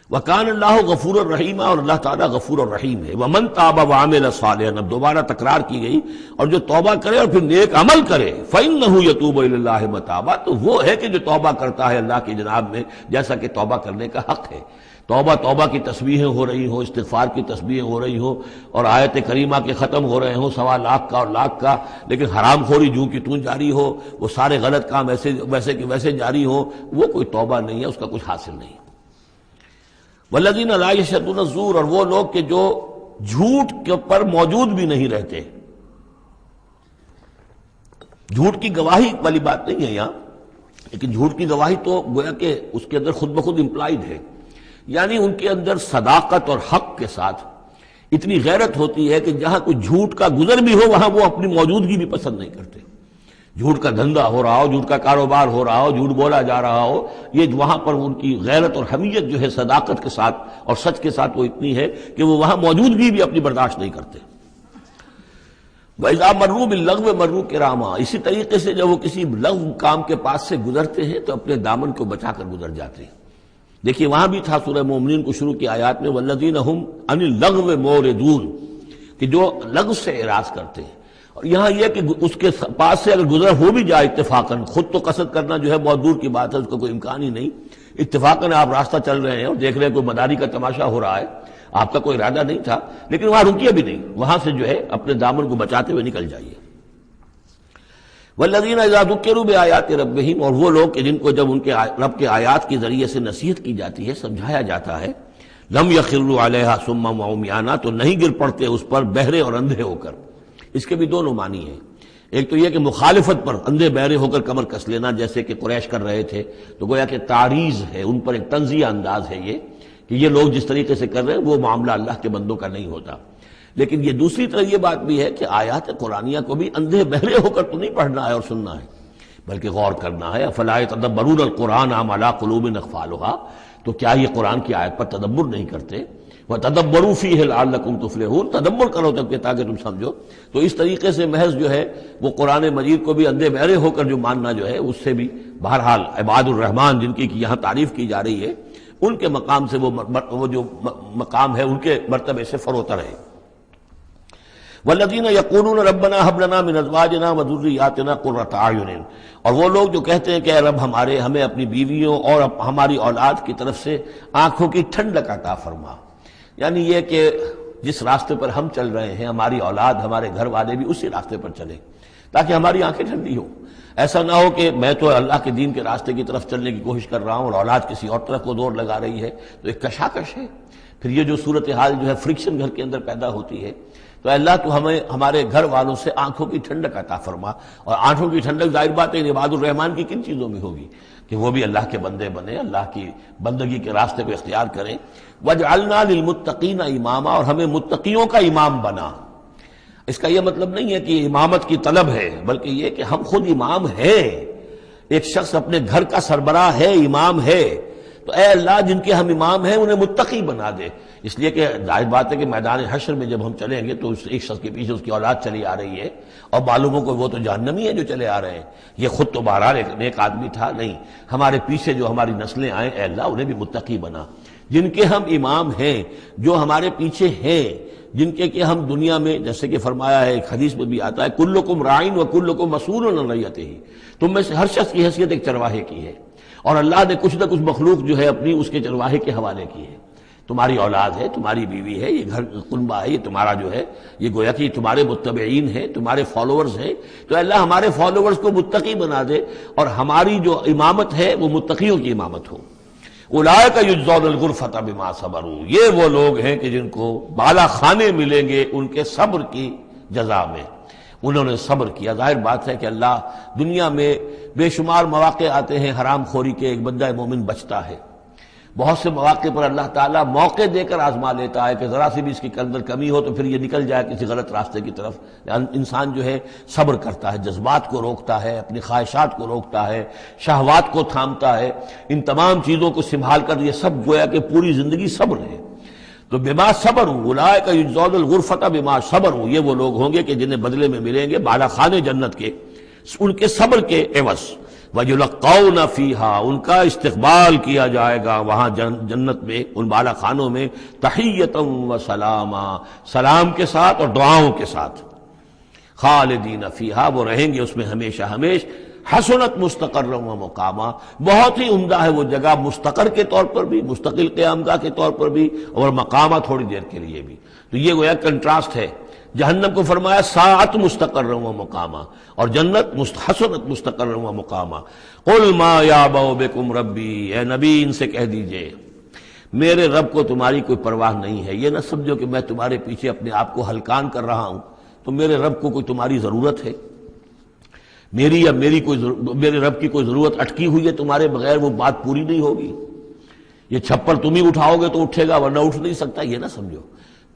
وَكَانَ اللَّهُ غَفُورًا رَحِيمًا، اور اللہ تعالیٰ غفور الرحیم ہے۔ وَمَن تَابَ وَعَمِلَ صَالِحًا، اب دوبارہ تکرار کی گئی، اور جو توبہ کرے اور پھر نیک عمل کرے، فَإِنَّهُ يَتُوبُ إِلَى اللَّهِ مَتَابًا، تو وہ ہے کہ جو توبہ کرتا ہے اللہ کی جناب میں جیسا کہ توبہ کرنے کا حق ہے۔ توبہ کی تسبیحیں ہو رہی ہوں، استغفار کی تسبیحیں ہو رہی ہوں، اور آیت کریمہ کے ختم ہو رہے ہوں 1.25 لاکھ کا اور لاکھ کا، لیکن حرام خوری جوں کی توں جاری ہو، وہ سارے غلط کام ویسے کہ ویسے جاری ہو، وہ کوئی توبہ نہیں ہے، اس کا کچھ حاصل نہیں۔ والذین لا یشهدون الزور، اور وہ لوگ کہ جو جھوٹ کے پر موجود بھی نہیں رہتے۔ جھوٹ کی گواہی والی بات نہیں ہے یہاں، لیکن جھوٹ کی گواہی تو گویا کہ اس کے اندر خود بخود امپلائڈ ہے، یعنی ان کے اندر صداقت اور حق کے ساتھ اتنی غیرت ہوتی ہے کہ جہاں کوئی جھوٹ کا گزر بھی ہو وہاں وہ اپنی موجودگی بھی پسند نہیں کرتے۔ جھوٹ کا دھندا ہو رہا ہو، جھوٹ کا کاروبار ہو رہا ہو، جھوٹ بولا جا رہا ہو، یہ وہاں پر ان کی غیرت اور حمیت جو ہے صداقت کے ساتھ اور سچ کے ساتھ وہ اتنی ہے کہ وہ وہاں موجودگی بھی اپنی برداشت نہیں کرتے۔ وَإِذَا مَرُّوا بِاللَّغْوِ مَرُّوا كِرَامًا، اسی طریقے سے جب وہ کسی لغو کام کے پاس سے گزرتے ہیں تو اپنے دامن کو بچا کر گزر جاتے ہیں۔ دیکھیے وہاں بھی تھا سورہ مومنین کو شروع کی آیات میں وَالَّذِينَ هُمْ عَنِ اللَّغْوِ مُعْرِضُونَ، کہ جو لغو سے اعراض کرتے ہیں۔ اور یہاں یہ کہ اس کے پاس سے اگر گزر ہو بھی جائے اتفاقاً، خود تو قصد کرنا جو ہے بہت دور کی بات ہے، اس کا کوئی امکان ہی نہیں، اتفاقاً آپ راستہ چل رہے ہیں اور دیکھ رہے ہیں کوئی مداری کا تماشا ہو رہا ہے، آپ کا کوئی ارادہ نہیں تھا، لیکن وہاں رکیے بھی نہیں، وہاں سے جو ہے اپنے دامن کو بچاتے ہوئے نکل جائیے۔ والذین اذا ذکروا بآیات ربہم، اور وہ لوگ کہ جن کو جب ان کے رب کے آیات کے ذریعے سے نصیحت کی جاتی ہے، سمجھایا جاتا ہے، لم یخروا علیہا صما وعمیانا، تو نہیں گر پڑتے اس پر بہرے اور اندھے ہو کر۔ اس کے بھی دونوں معنی ہیں، ایک تو یہ کہ مخالفت پر اندھے بہرے ہو کر کمر کس لینا، جیسے کہ قریش کر رہے تھے، تو گویا کہ تعریض ہے، ان پر ایک طنزیہ انداز ہے یہ کہ یہ لوگ جس طریقے سے کر رہے ہیں وہ معاملہ اللہ کے بندوں کا نہیں ہوتا۔ لیکن یہ دوسری طرف یہ بات بھی ہے کہ آیات قرآنیہ کو بھی اندھے بہرے ہو کر تو نہیں پڑھنا ہے اور سننا ہے، بلکہ غور کرنا ہے۔ افلا یتدبرون القرآن ام علی قلوب اقفالها، تو کیا یہ قرآن کی آیت پر تدبر نہیں کرتے؟ وَتَدَبَّرُوا فِيهِ لَعَلَّكُمْ تُفْلِحُونَ، تدبر کرو تاکہ تم سمجھو۔ تو اس طریقے سے محض جو ہے وہ قرآن مجید کو بھی اندھے بہرے ہو کر جو ماننا جو ہے اس سے بھی بہرحال عباد الرحمن جن کی یہاں تعریف کی جا رہی ہے، ان کے مقام سے وہ جو مقام ہے ان کے مرتبے سے فروتر ہے۔ والذین یقولون ربنا ھب لنا من ازواجنا وذریاتنا قرۃ اعین، اور وہ لوگ جو کہتے ہیں کہ اے رب ہمیں اپنی بیویوں اور ہماری اولاد کی طرف سے آنکھوں کی ٹھنڈک عطا فرما، یعنی یہ کہ جس راستے پر ہم چل رہے ہیں ہماری اولاد ہمارے گھر والے بھی اسی راستے پر چلیں تاکہ ہماری آنکھیں ٹھنڈی ہوں۔ ایسا نہ ہو کہ میں تو اللہ کے دین کے راستے کی طرف چلنے کی کوشش کر رہا ہوں اور اولاد کسی اور طرف کو دور لگا رہی ہے، تو ایک کشاکش ہے۔ پھر یہ جو صورتحال جو ہے فرکشن گھر کے اندر پیدا ہوتی ہے، تو اللہ تو ہمیں ہمارے گھر والوں سے آنکھوں کی ٹھنڈک عطا فرما، اور آنکھوں کی ٹھنڈک ظاہر بات ہے عباد الرحمن کی کن چیزوں میں ہوگی کہ وہ بھی اللہ کے بندے بنے، اللہ کی بندگی کے راستے کو اختیار کریں۔ وَاجْعَلْنَا لِلْمُتَّقِينَ اماما، اور ہمیں متقیوں کا امام بنا۔ اس کا یہ مطلب نہیں ہے کہ امامت کی طلب ہے، بلکہ یہ کہ ہم خود امام ہیں۔ ایک شخص اپنے گھر کا سربراہ ہے، امام ہے، تو اے اللہ جن کے ہم امام ہیں انہیں متقی بنا دے۔ اس لیے کہ ظاہر بات ہے کہ میدان حشر میں جب ہم چلیں گے تو اس ایک شخص کے پیچھے اس کی اولاد چلی آ رہی ہے اور معلوم ہو کہ وہ تو جہنمی ہے جو چلے آ رہے ہیں، یہ خود تو بہرحال ایک نیک آدمی تھا، نہیں، ہمارے پیچھے جو ہماری نسلیں آئیں اے اللہ انہیں بھی متقی بنا۔ جن کے ہم امام ہیں، جو ہمارے پیچھے ہیں، جن کے کہ ہم دنیا میں جیسے کہ فرمایا ہے ایک حدیث میں بھی آتا ہے کلکم راعٍ وکلکم مسئول عن رعیتہ، تم میں سے ہر شخص کی حیثیت ایک چرواہے کی ہے، اور اللہ نے کچھ نہ کچھ مخلوق جو ہے اپنی اس کے چرواہے کے حوالے کی ہے۔ تمہاری اولاد ہے، تمہاری بیوی ہے، یہ گھر کنبہ ہے، یہ تمہارا جو ہے یہ گویا کہ تمہارے متبعین ہیں، تمہارے فالوورز ہیں، تو اللہ ہمارے فالوورز کو متقی بنا دے اور ہماری جو امامت ہے وہ متقیوں کی امامت ہو۔ اولئک یجزون الغرفۃ بما صبروا، یہ وہ لوگ ہیں کہ جن کو بالا خانے ملیں گے ان کے صبر کی جزا میں، انہوں نے صبر کیا۔ ظاہر بات ہے کہ اللہ دنیا میں بے شمار مواقع آتے ہیں حرام خوری کے، ایک بندہ مومن بچتا ہے، بہت سے مواقع پر اللہ تعالیٰ موقع دے کر آزما لیتا ہے کہ ذرا سی بھی اس کے اندر کمی ہو تو پھر یہ نکل جائے کسی غلط راستے کی طرف۔ انسان جو ہے صبر کرتا ہے، جذبات کو روکتا ہے، اپنی خواہشات کو روکتا ہے، شہوات کو تھامتا ہے، ان تمام چیزوں کو سنبھال کر یہ سب گویا کہ پوری زندگی صبر ہے۔ تو بما صبروا اولئک یجزون الغرفۃ بما صبروا، یہ وہ لوگ ہوں گے کہ جنہیں بدلے میں ملیں گے بالا خانے جنت کے ان کے صبر کے عوض۔ وَيُلَقَّوْنَ فِيهَا، ان کا استقبال کیا جائے گا وہاں جنت میں، ان بالا خانوں میں، تحیۃ وسلاما، سلام کے ساتھ اور دعاؤں کے ساتھ۔ خالدین فیہا، وہ رہیں گے اس میں ہمیشہ ہمیش۔ حسنت مستقرا و مقاما، بہت ہی عمدہ ہے وہ جگہ، مستقر کے طور پر بھی، مستقل قیامگاہ کے طور پر بھی، اور مقامہ تھوڑی دیر کے لیے بھی۔ تو یہ گویا کنٹراسٹ ہے۔ جہنم کو فرمایا ساعت مستقرا و مقاما، اور جنت حسنت مستقرا و مقاما۔ قل ما یعبأ بکم ربی، اے نبی ان سے کہہ دیجئے میرے رب کو تمہاری کوئی پرواہ نہیں ہے۔ یہ نہ سمجھو کہ میں تمہارے پیچھے اپنے آپ کو ہلکان کر رہا ہوں، تو میرے رب کو کوئی تمہاری ضرورت ہے؟ میری یا میرے رب کی کوئی ضرورت اٹکی ہوئی ہے تمہارے بغیر، وہ بات پوری نہیں ہوگی؟ یہ چھپر تم ہی اٹھاؤ گے تو اٹھے گا ورنہ اٹھ نہیں سکتا، یہ نہ سمجھو۔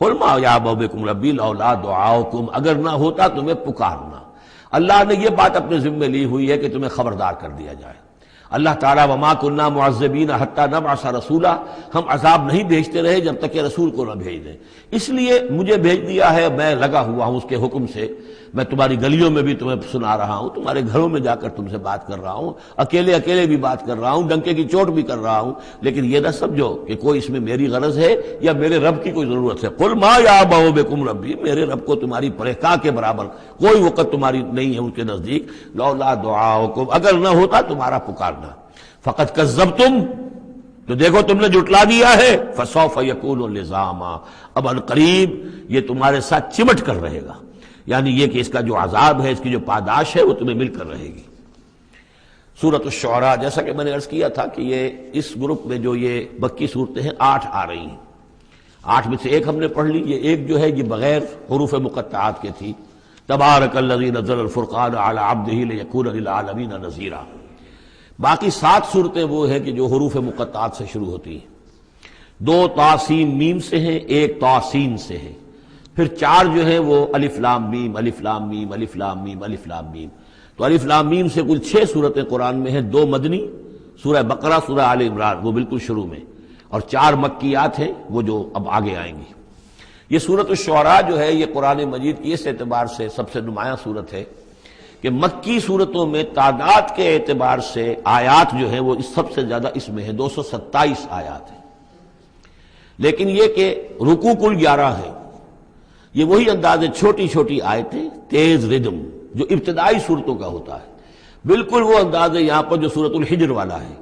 قل ما یعبأ بکم ربی لولا دعاؤکم، اگر نہ ہوتا تمہیں پکارنا۔ اللہ نے یہ بات اپنے ذمہ لی ہوئی ہے کہ تمہیں خبردار کر دیا جائے۔ اللہ تعالیٰ وما کنا معذبین حتی نبعث رسولا، ہم عذاب نہیں بھیجتے رہے جب تک کہ رسول کو نہ بھیج دیں، اس لیے مجھے بھیج دیا ہے، میں لگا ہوا ہوں اس کے حکم سے۔ میں تمہاری گلیوں میں بھی تمہیں سنا رہا ہوں، تمہارے گھروں میں جا کر تم سے بات کر رہا ہوں، اکیلے بھی بات کر رہا ہوں، ڈنکے کی چوٹ بھی کر رہا ہوں، لیکن یہ نہ سمجھو کہ کوئی اس میں میری غرض ہے یا میرے رب کی کوئی ضرورت ہے۔ قل ما یعبأ بکم ربی، میرے رب کو تمہاری پرہکا کے برابر کوئی وقت تمہاری نہیں ہے ان کے نزدیک۔ لولا دعاؤکم، اگر نہ ہوتا تمہارا پکارنا۔ فقط کذبتم، تو دیکھو تم نے جھٹلا دیا ہے۔ فسوف یکون لزاما، اب عنقریب یہ تمہارے ساتھ چمٹ کر رہے گا، یعنی یہ کہ اس کا جو عذاب ہے، اس کی جو پاداش ہے وہ تمہیں مل کر رہے گی۔ سورۃ الشعراء، جیسا کہ میں نے عرض کیا تھا کہ یہ اس گروپ میں جو یہ مکی صورتیں ہیں 8 آ رہی ہیں، 8 میں سے ایک ہم نے پڑھ لی، یہ ایک جو ہے یہ بغیر حروف مقطعات کے تھی، تبارک الذی نزل الفرقان علی عبدہ لیکون للعالمین نذیرا۔ باقی 7 صورتیں وہ ہیں کہ جو حروف مقطعات سے شروع ہوتی ہیں، 2 تا سین میم سے ہیں، 1 تا سین سے ہے، پھر 4 جو ہیں وہ الف لام میم الف لام میم الف لام میم الف لام میم۔ تو الف لام میم سے کل 6 صورتیں قرآن میں ہیں، 2 مدنی، سورہ بقرہ، سورہ آل عمران وہ بالکل شروع میں، اور 4 مکیات ہیں وہ جو اب آگے آئیں گی۔ یہ سورۃ الشعراء جو ہے یہ قرآن مجید کی اس اعتبار سے سب سے نمایاں صورت ہے کہ مکی صورتوں میں تعداد کے اعتبار سے آیات جو ہیں وہ سب سے زیادہ اس میں ہے، 227 آیات ہیں، لیکن یہ کہ رکوع کل 11 ہے۔ یہ وہی انداز ہے، چھوٹی چھوٹی آیتیں، تیز ردم جو ابتدائی صورتوں کا ہوتا ہے، بالکل وہ انداز ہے یہاں پر جو سورۃ الحجر والا ہے۔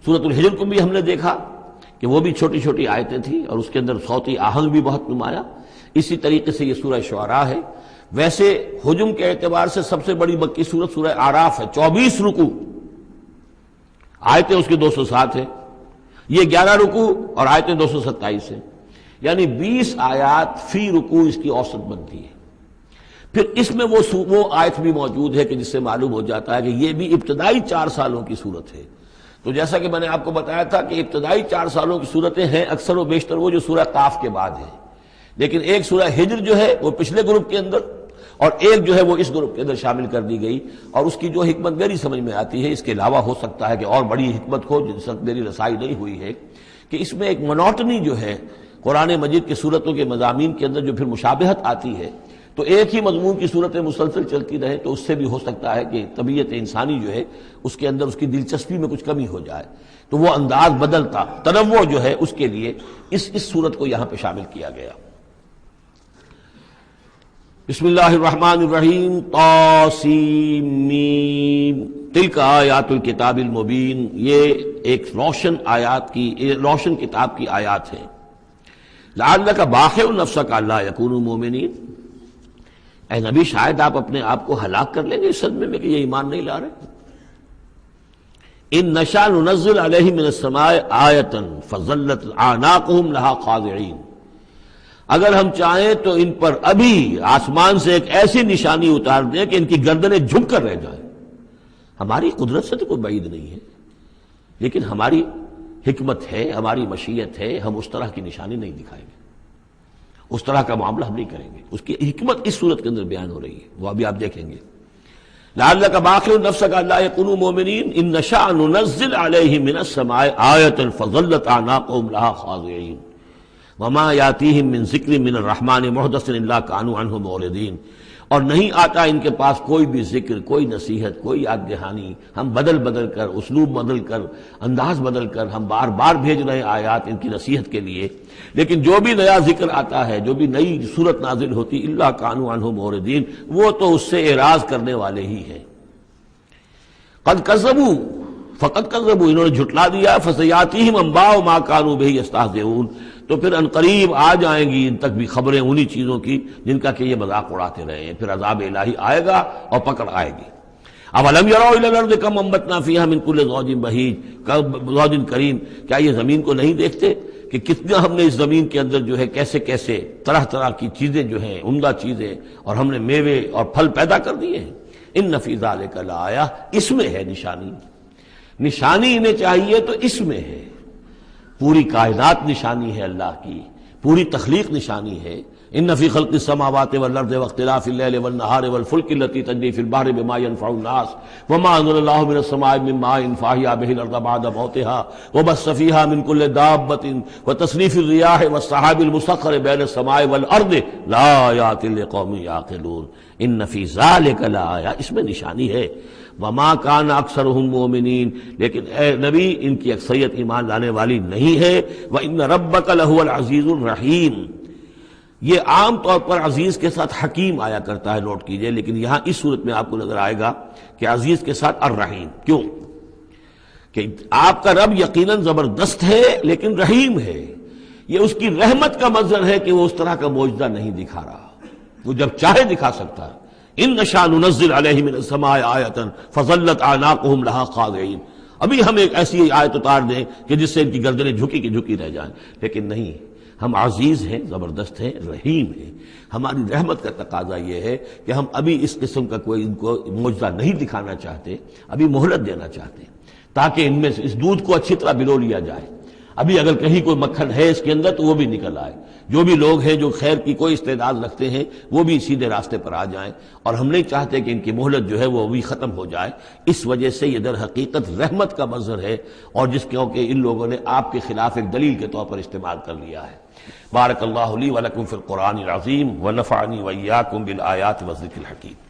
سورۃ الحجر کو بھی ہم نے دیکھا کہ وہ بھی چھوٹی چھوٹی آیتیں تھیں اور اس کے اندر صوتی آہنگ بھی بہت نمایاں، اسی طریقے سے یہ سورہ شعراء ہے۔ ویسے حجم کے اعتبار سے سب سے بڑی مکی سورت سورہ اعراف ہے، 24 رکوع، آیتیں اس کی 207 ہیں، یہ 11 رکوع اور آیتیں 227 ہیں، یعنی 20 آیات فی رکوع اس کی اوسط بنتی ہے۔ پھر اس میں وہ آیت بھی موجود ہے کہ جس سے معلوم ہو جاتا ہے کہ یہ بھی ابتدائی 4 سالوں کی صورت ہے۔ تو جیسا کہ میں نے آپ کو بتایا تھا کہ ابتدائی 4 سالوں کی صورتیں ہیں اکثر و بیشتر وہ جو سورہ قاف کے بعد ہے، لیکن ایک سورہ ہجر جو ہے وہ پچھلے گروپ کے اندر اور ایک جو ہے وہ اس گروپ کے اندر شامل کر دی گئی، اور اس کی جو حکمت میری سمجھ میں آتی ہے، اس کے علاوہ ہو سکتا ہے کہ اور بڑی حکمت ہو جس وقت میری رسائی نہیں ہوئی ہے، کہ اس میں ایک منوٹنی جو ہے قرآن مجید کی صورتوں کے مضامین کے اندر جو پھر مشابہت آتی ہے، تو ایک ہی مضمون کی صورتیں مسلسل چلتی رہے تو اس سے بھی ہو سکتا ہے کہ طبیعت انسانی جو ہے اس کے اندر اس کی دلچسپی میں کچھ کمی ہو جائے، تو وہ انداز بدلتا، تنوع جو ہے اس کے لیے اس صورت کو یہاں پہ شامل کیا گیا۔ بسم اللہ الرحمن الرحیم، طاسیم میم، تلک آیات الکتاب المبین، یہ ایک روشن کتاب کی آیات ہیں۔ لعلک باخع نفسک الا یکونوا مؤمنین، اے نبی شاید آپ اپنے آپ کو ہلاک کر لیں گے اس صدمے میں کہ یہ ایمان نہیں لا رہے۔ ان نشاء ننزل علیہم من السماء آیۃ فظلت اعناقهم لها خاضعین، اگر ہم چاہیں تو ان پر ابھی آسمان سے ایک ایسی نشانی اتار دیں کہ ان کی گردنیں جھک کر رہ جائیں۔ ہماری قدرت سے تو کوئی بعید نہیں ہے، لیکن ہماری حکمت ہے، ہماری مشیت ہے، ہم اس طرح کی نشانی نہیں دکھائیں گے، اس طرح کا معاملہ ہم نہیں کریں گے۔ اس کی حکمت اس صورت کے اندر بیان ہو رہی ہے، وہ ابھی آپ دیکھیں گے۔ لعلک باخع نفسک الا یکونوا مؤمنین ان نشاء ننزل علیہم من السماء آیۃ فظلت اعناقهم لها خاضعین وما یاتیہم من ذکر من الرحمن محدث الا کانوا عنہ معرضین، اور نہیں آتا ان کے پاس کوئی بھی ذکر، کوئی نصیحت، کوئی یاد دہانی، ہم بدل کر، اسلوب بدل کر، انداز بدل کر ہم بار بار بھیج رہے ہیں آیات ان کی نصیحت کے لیے، لیکن جو بھی نیا ذکر آتا ہے، جو بھی نئی صورت نازل ہوتی، الا کانوا عنہ معرضین، وہ تو اس سے اعراض کرنے والے ہی ہیں۔ قد کذبوا، فقط کذبوا، انہوں نے جھٹلا دیا، فسیاتیہم انباء ما کانوا بہ یستہزئون، تو پھر انقریب آ جائیں گی ان تک بھی خبریں انہی چیزوں کی جن کا کہ یہ مذاق اڑاتے رہے ہیں، پھر عذاب الہی آئے گا اور پکڑ آئے گی۔ اولم یروا الی الارض کم انبتنا فیہا من کل زوج بہیج زوج کریم، کیا یہ زمین کو نہیں دیکھتے کہ کتنا ہم نے اس زمین کے اندر جو ہے کیسے کیسے طرح طرح کی چیزیں جو ہیں، عمدہ چیزیں، اور ہم نے میوے اور پھل پیدا کر دیے ہیں۔ ان فی ذلک لآیہ، اس میں ہے نشانی، نشانی انہیں چاہیے تو اس میں ہے۔ پوری کائنات نشانی ہے اللہ کی، پوری تخلیق نشانی ہے۔ ان فی خلق السماوات والارض واختلاف اللیل والنہار والفلک التی تجری فی البحر بما ينفع الناس وما انزل اللہ من السماء من ماء فاحیا به الارض بعد موتها وبث فیہا من کل دابۃ وتصریف الرياح والسحاب المسخر بین السماء والارض لآیات لقوم یعقلون۔ ان فی ذلک لآیہ، اس میں نشانی ہے۔ وما کان اکثرهم مؤمنین، لیکن اے نبی ان کی اکثریت ایمان لانے والی نہیں ہے۔ وان ربک لہو العزیز الرحیم، یہ عام طور پر عزیز کے ساتھ حکیم آیا کرتا ہے، نوٹ کیجئے، لیکن یہاں اس صورت میں آپ کو نظر آئے گا کہ عزیز کے ساتھ الرحیم۔ کیوں؟ کہ آپ کا رب یقیناً زبردست ہے لیکن رحیم ہے۔ یہ اس کی رحمت کا منظر ہے کہ وہ اس طرح کا معجزہ نہیں دکھا رہا، وہ جب چاہے دکھا سکتا ہے۔ ان نشاء ننزل علیہم من السماء آیۃ فظلت اعناقهم لها خاضعین، ابھی ہم ایک ایسی آیت اتار دیں کہ جس سے ان کی گردنیں جھکی کی جھکی رہ جائیں، لیکن نہیں، ہم عزیز ہیں، زبردست ہیں، رحیم ہیں۔ ہماری رحمت کا تقاضا یہ ہے کہ ہم ابھی اس قسم کا کوئی ان کو معجزہ نہیں دکھانا چاہتے، ابھی مہلت دینا چاہتے ہیں تاکہ ان میں سے اس دودھ کو اچھی طرح بلو لیا جائے۔ ابھی اگر کہیں کوئی مکھن ہے اس کے اندر تو وہ بھی نکل آئے، جو بھی لوگ ہیں جو خیر کی کوئی استعداد رکھتے ہیں وہ بھی سیدھے راستے پر آ جائیں، اور ہم نہیں چاہتے کہ ان کی مہلت جو ہے وہ بھی ختم ہو جائے۔ اس وجہ سے یہ در حقیقت رحمت کا منظر ہے، اور جس کیونکہ ان لوگوں نے آپ کے خلاف ایک دلیل کے طور پر استعمال کر لیا ہے۔ بارک اللہ لی ولکم فی القرآن العظیم ونفعنی وإیاکم بالآیات والذکر الحکیم۔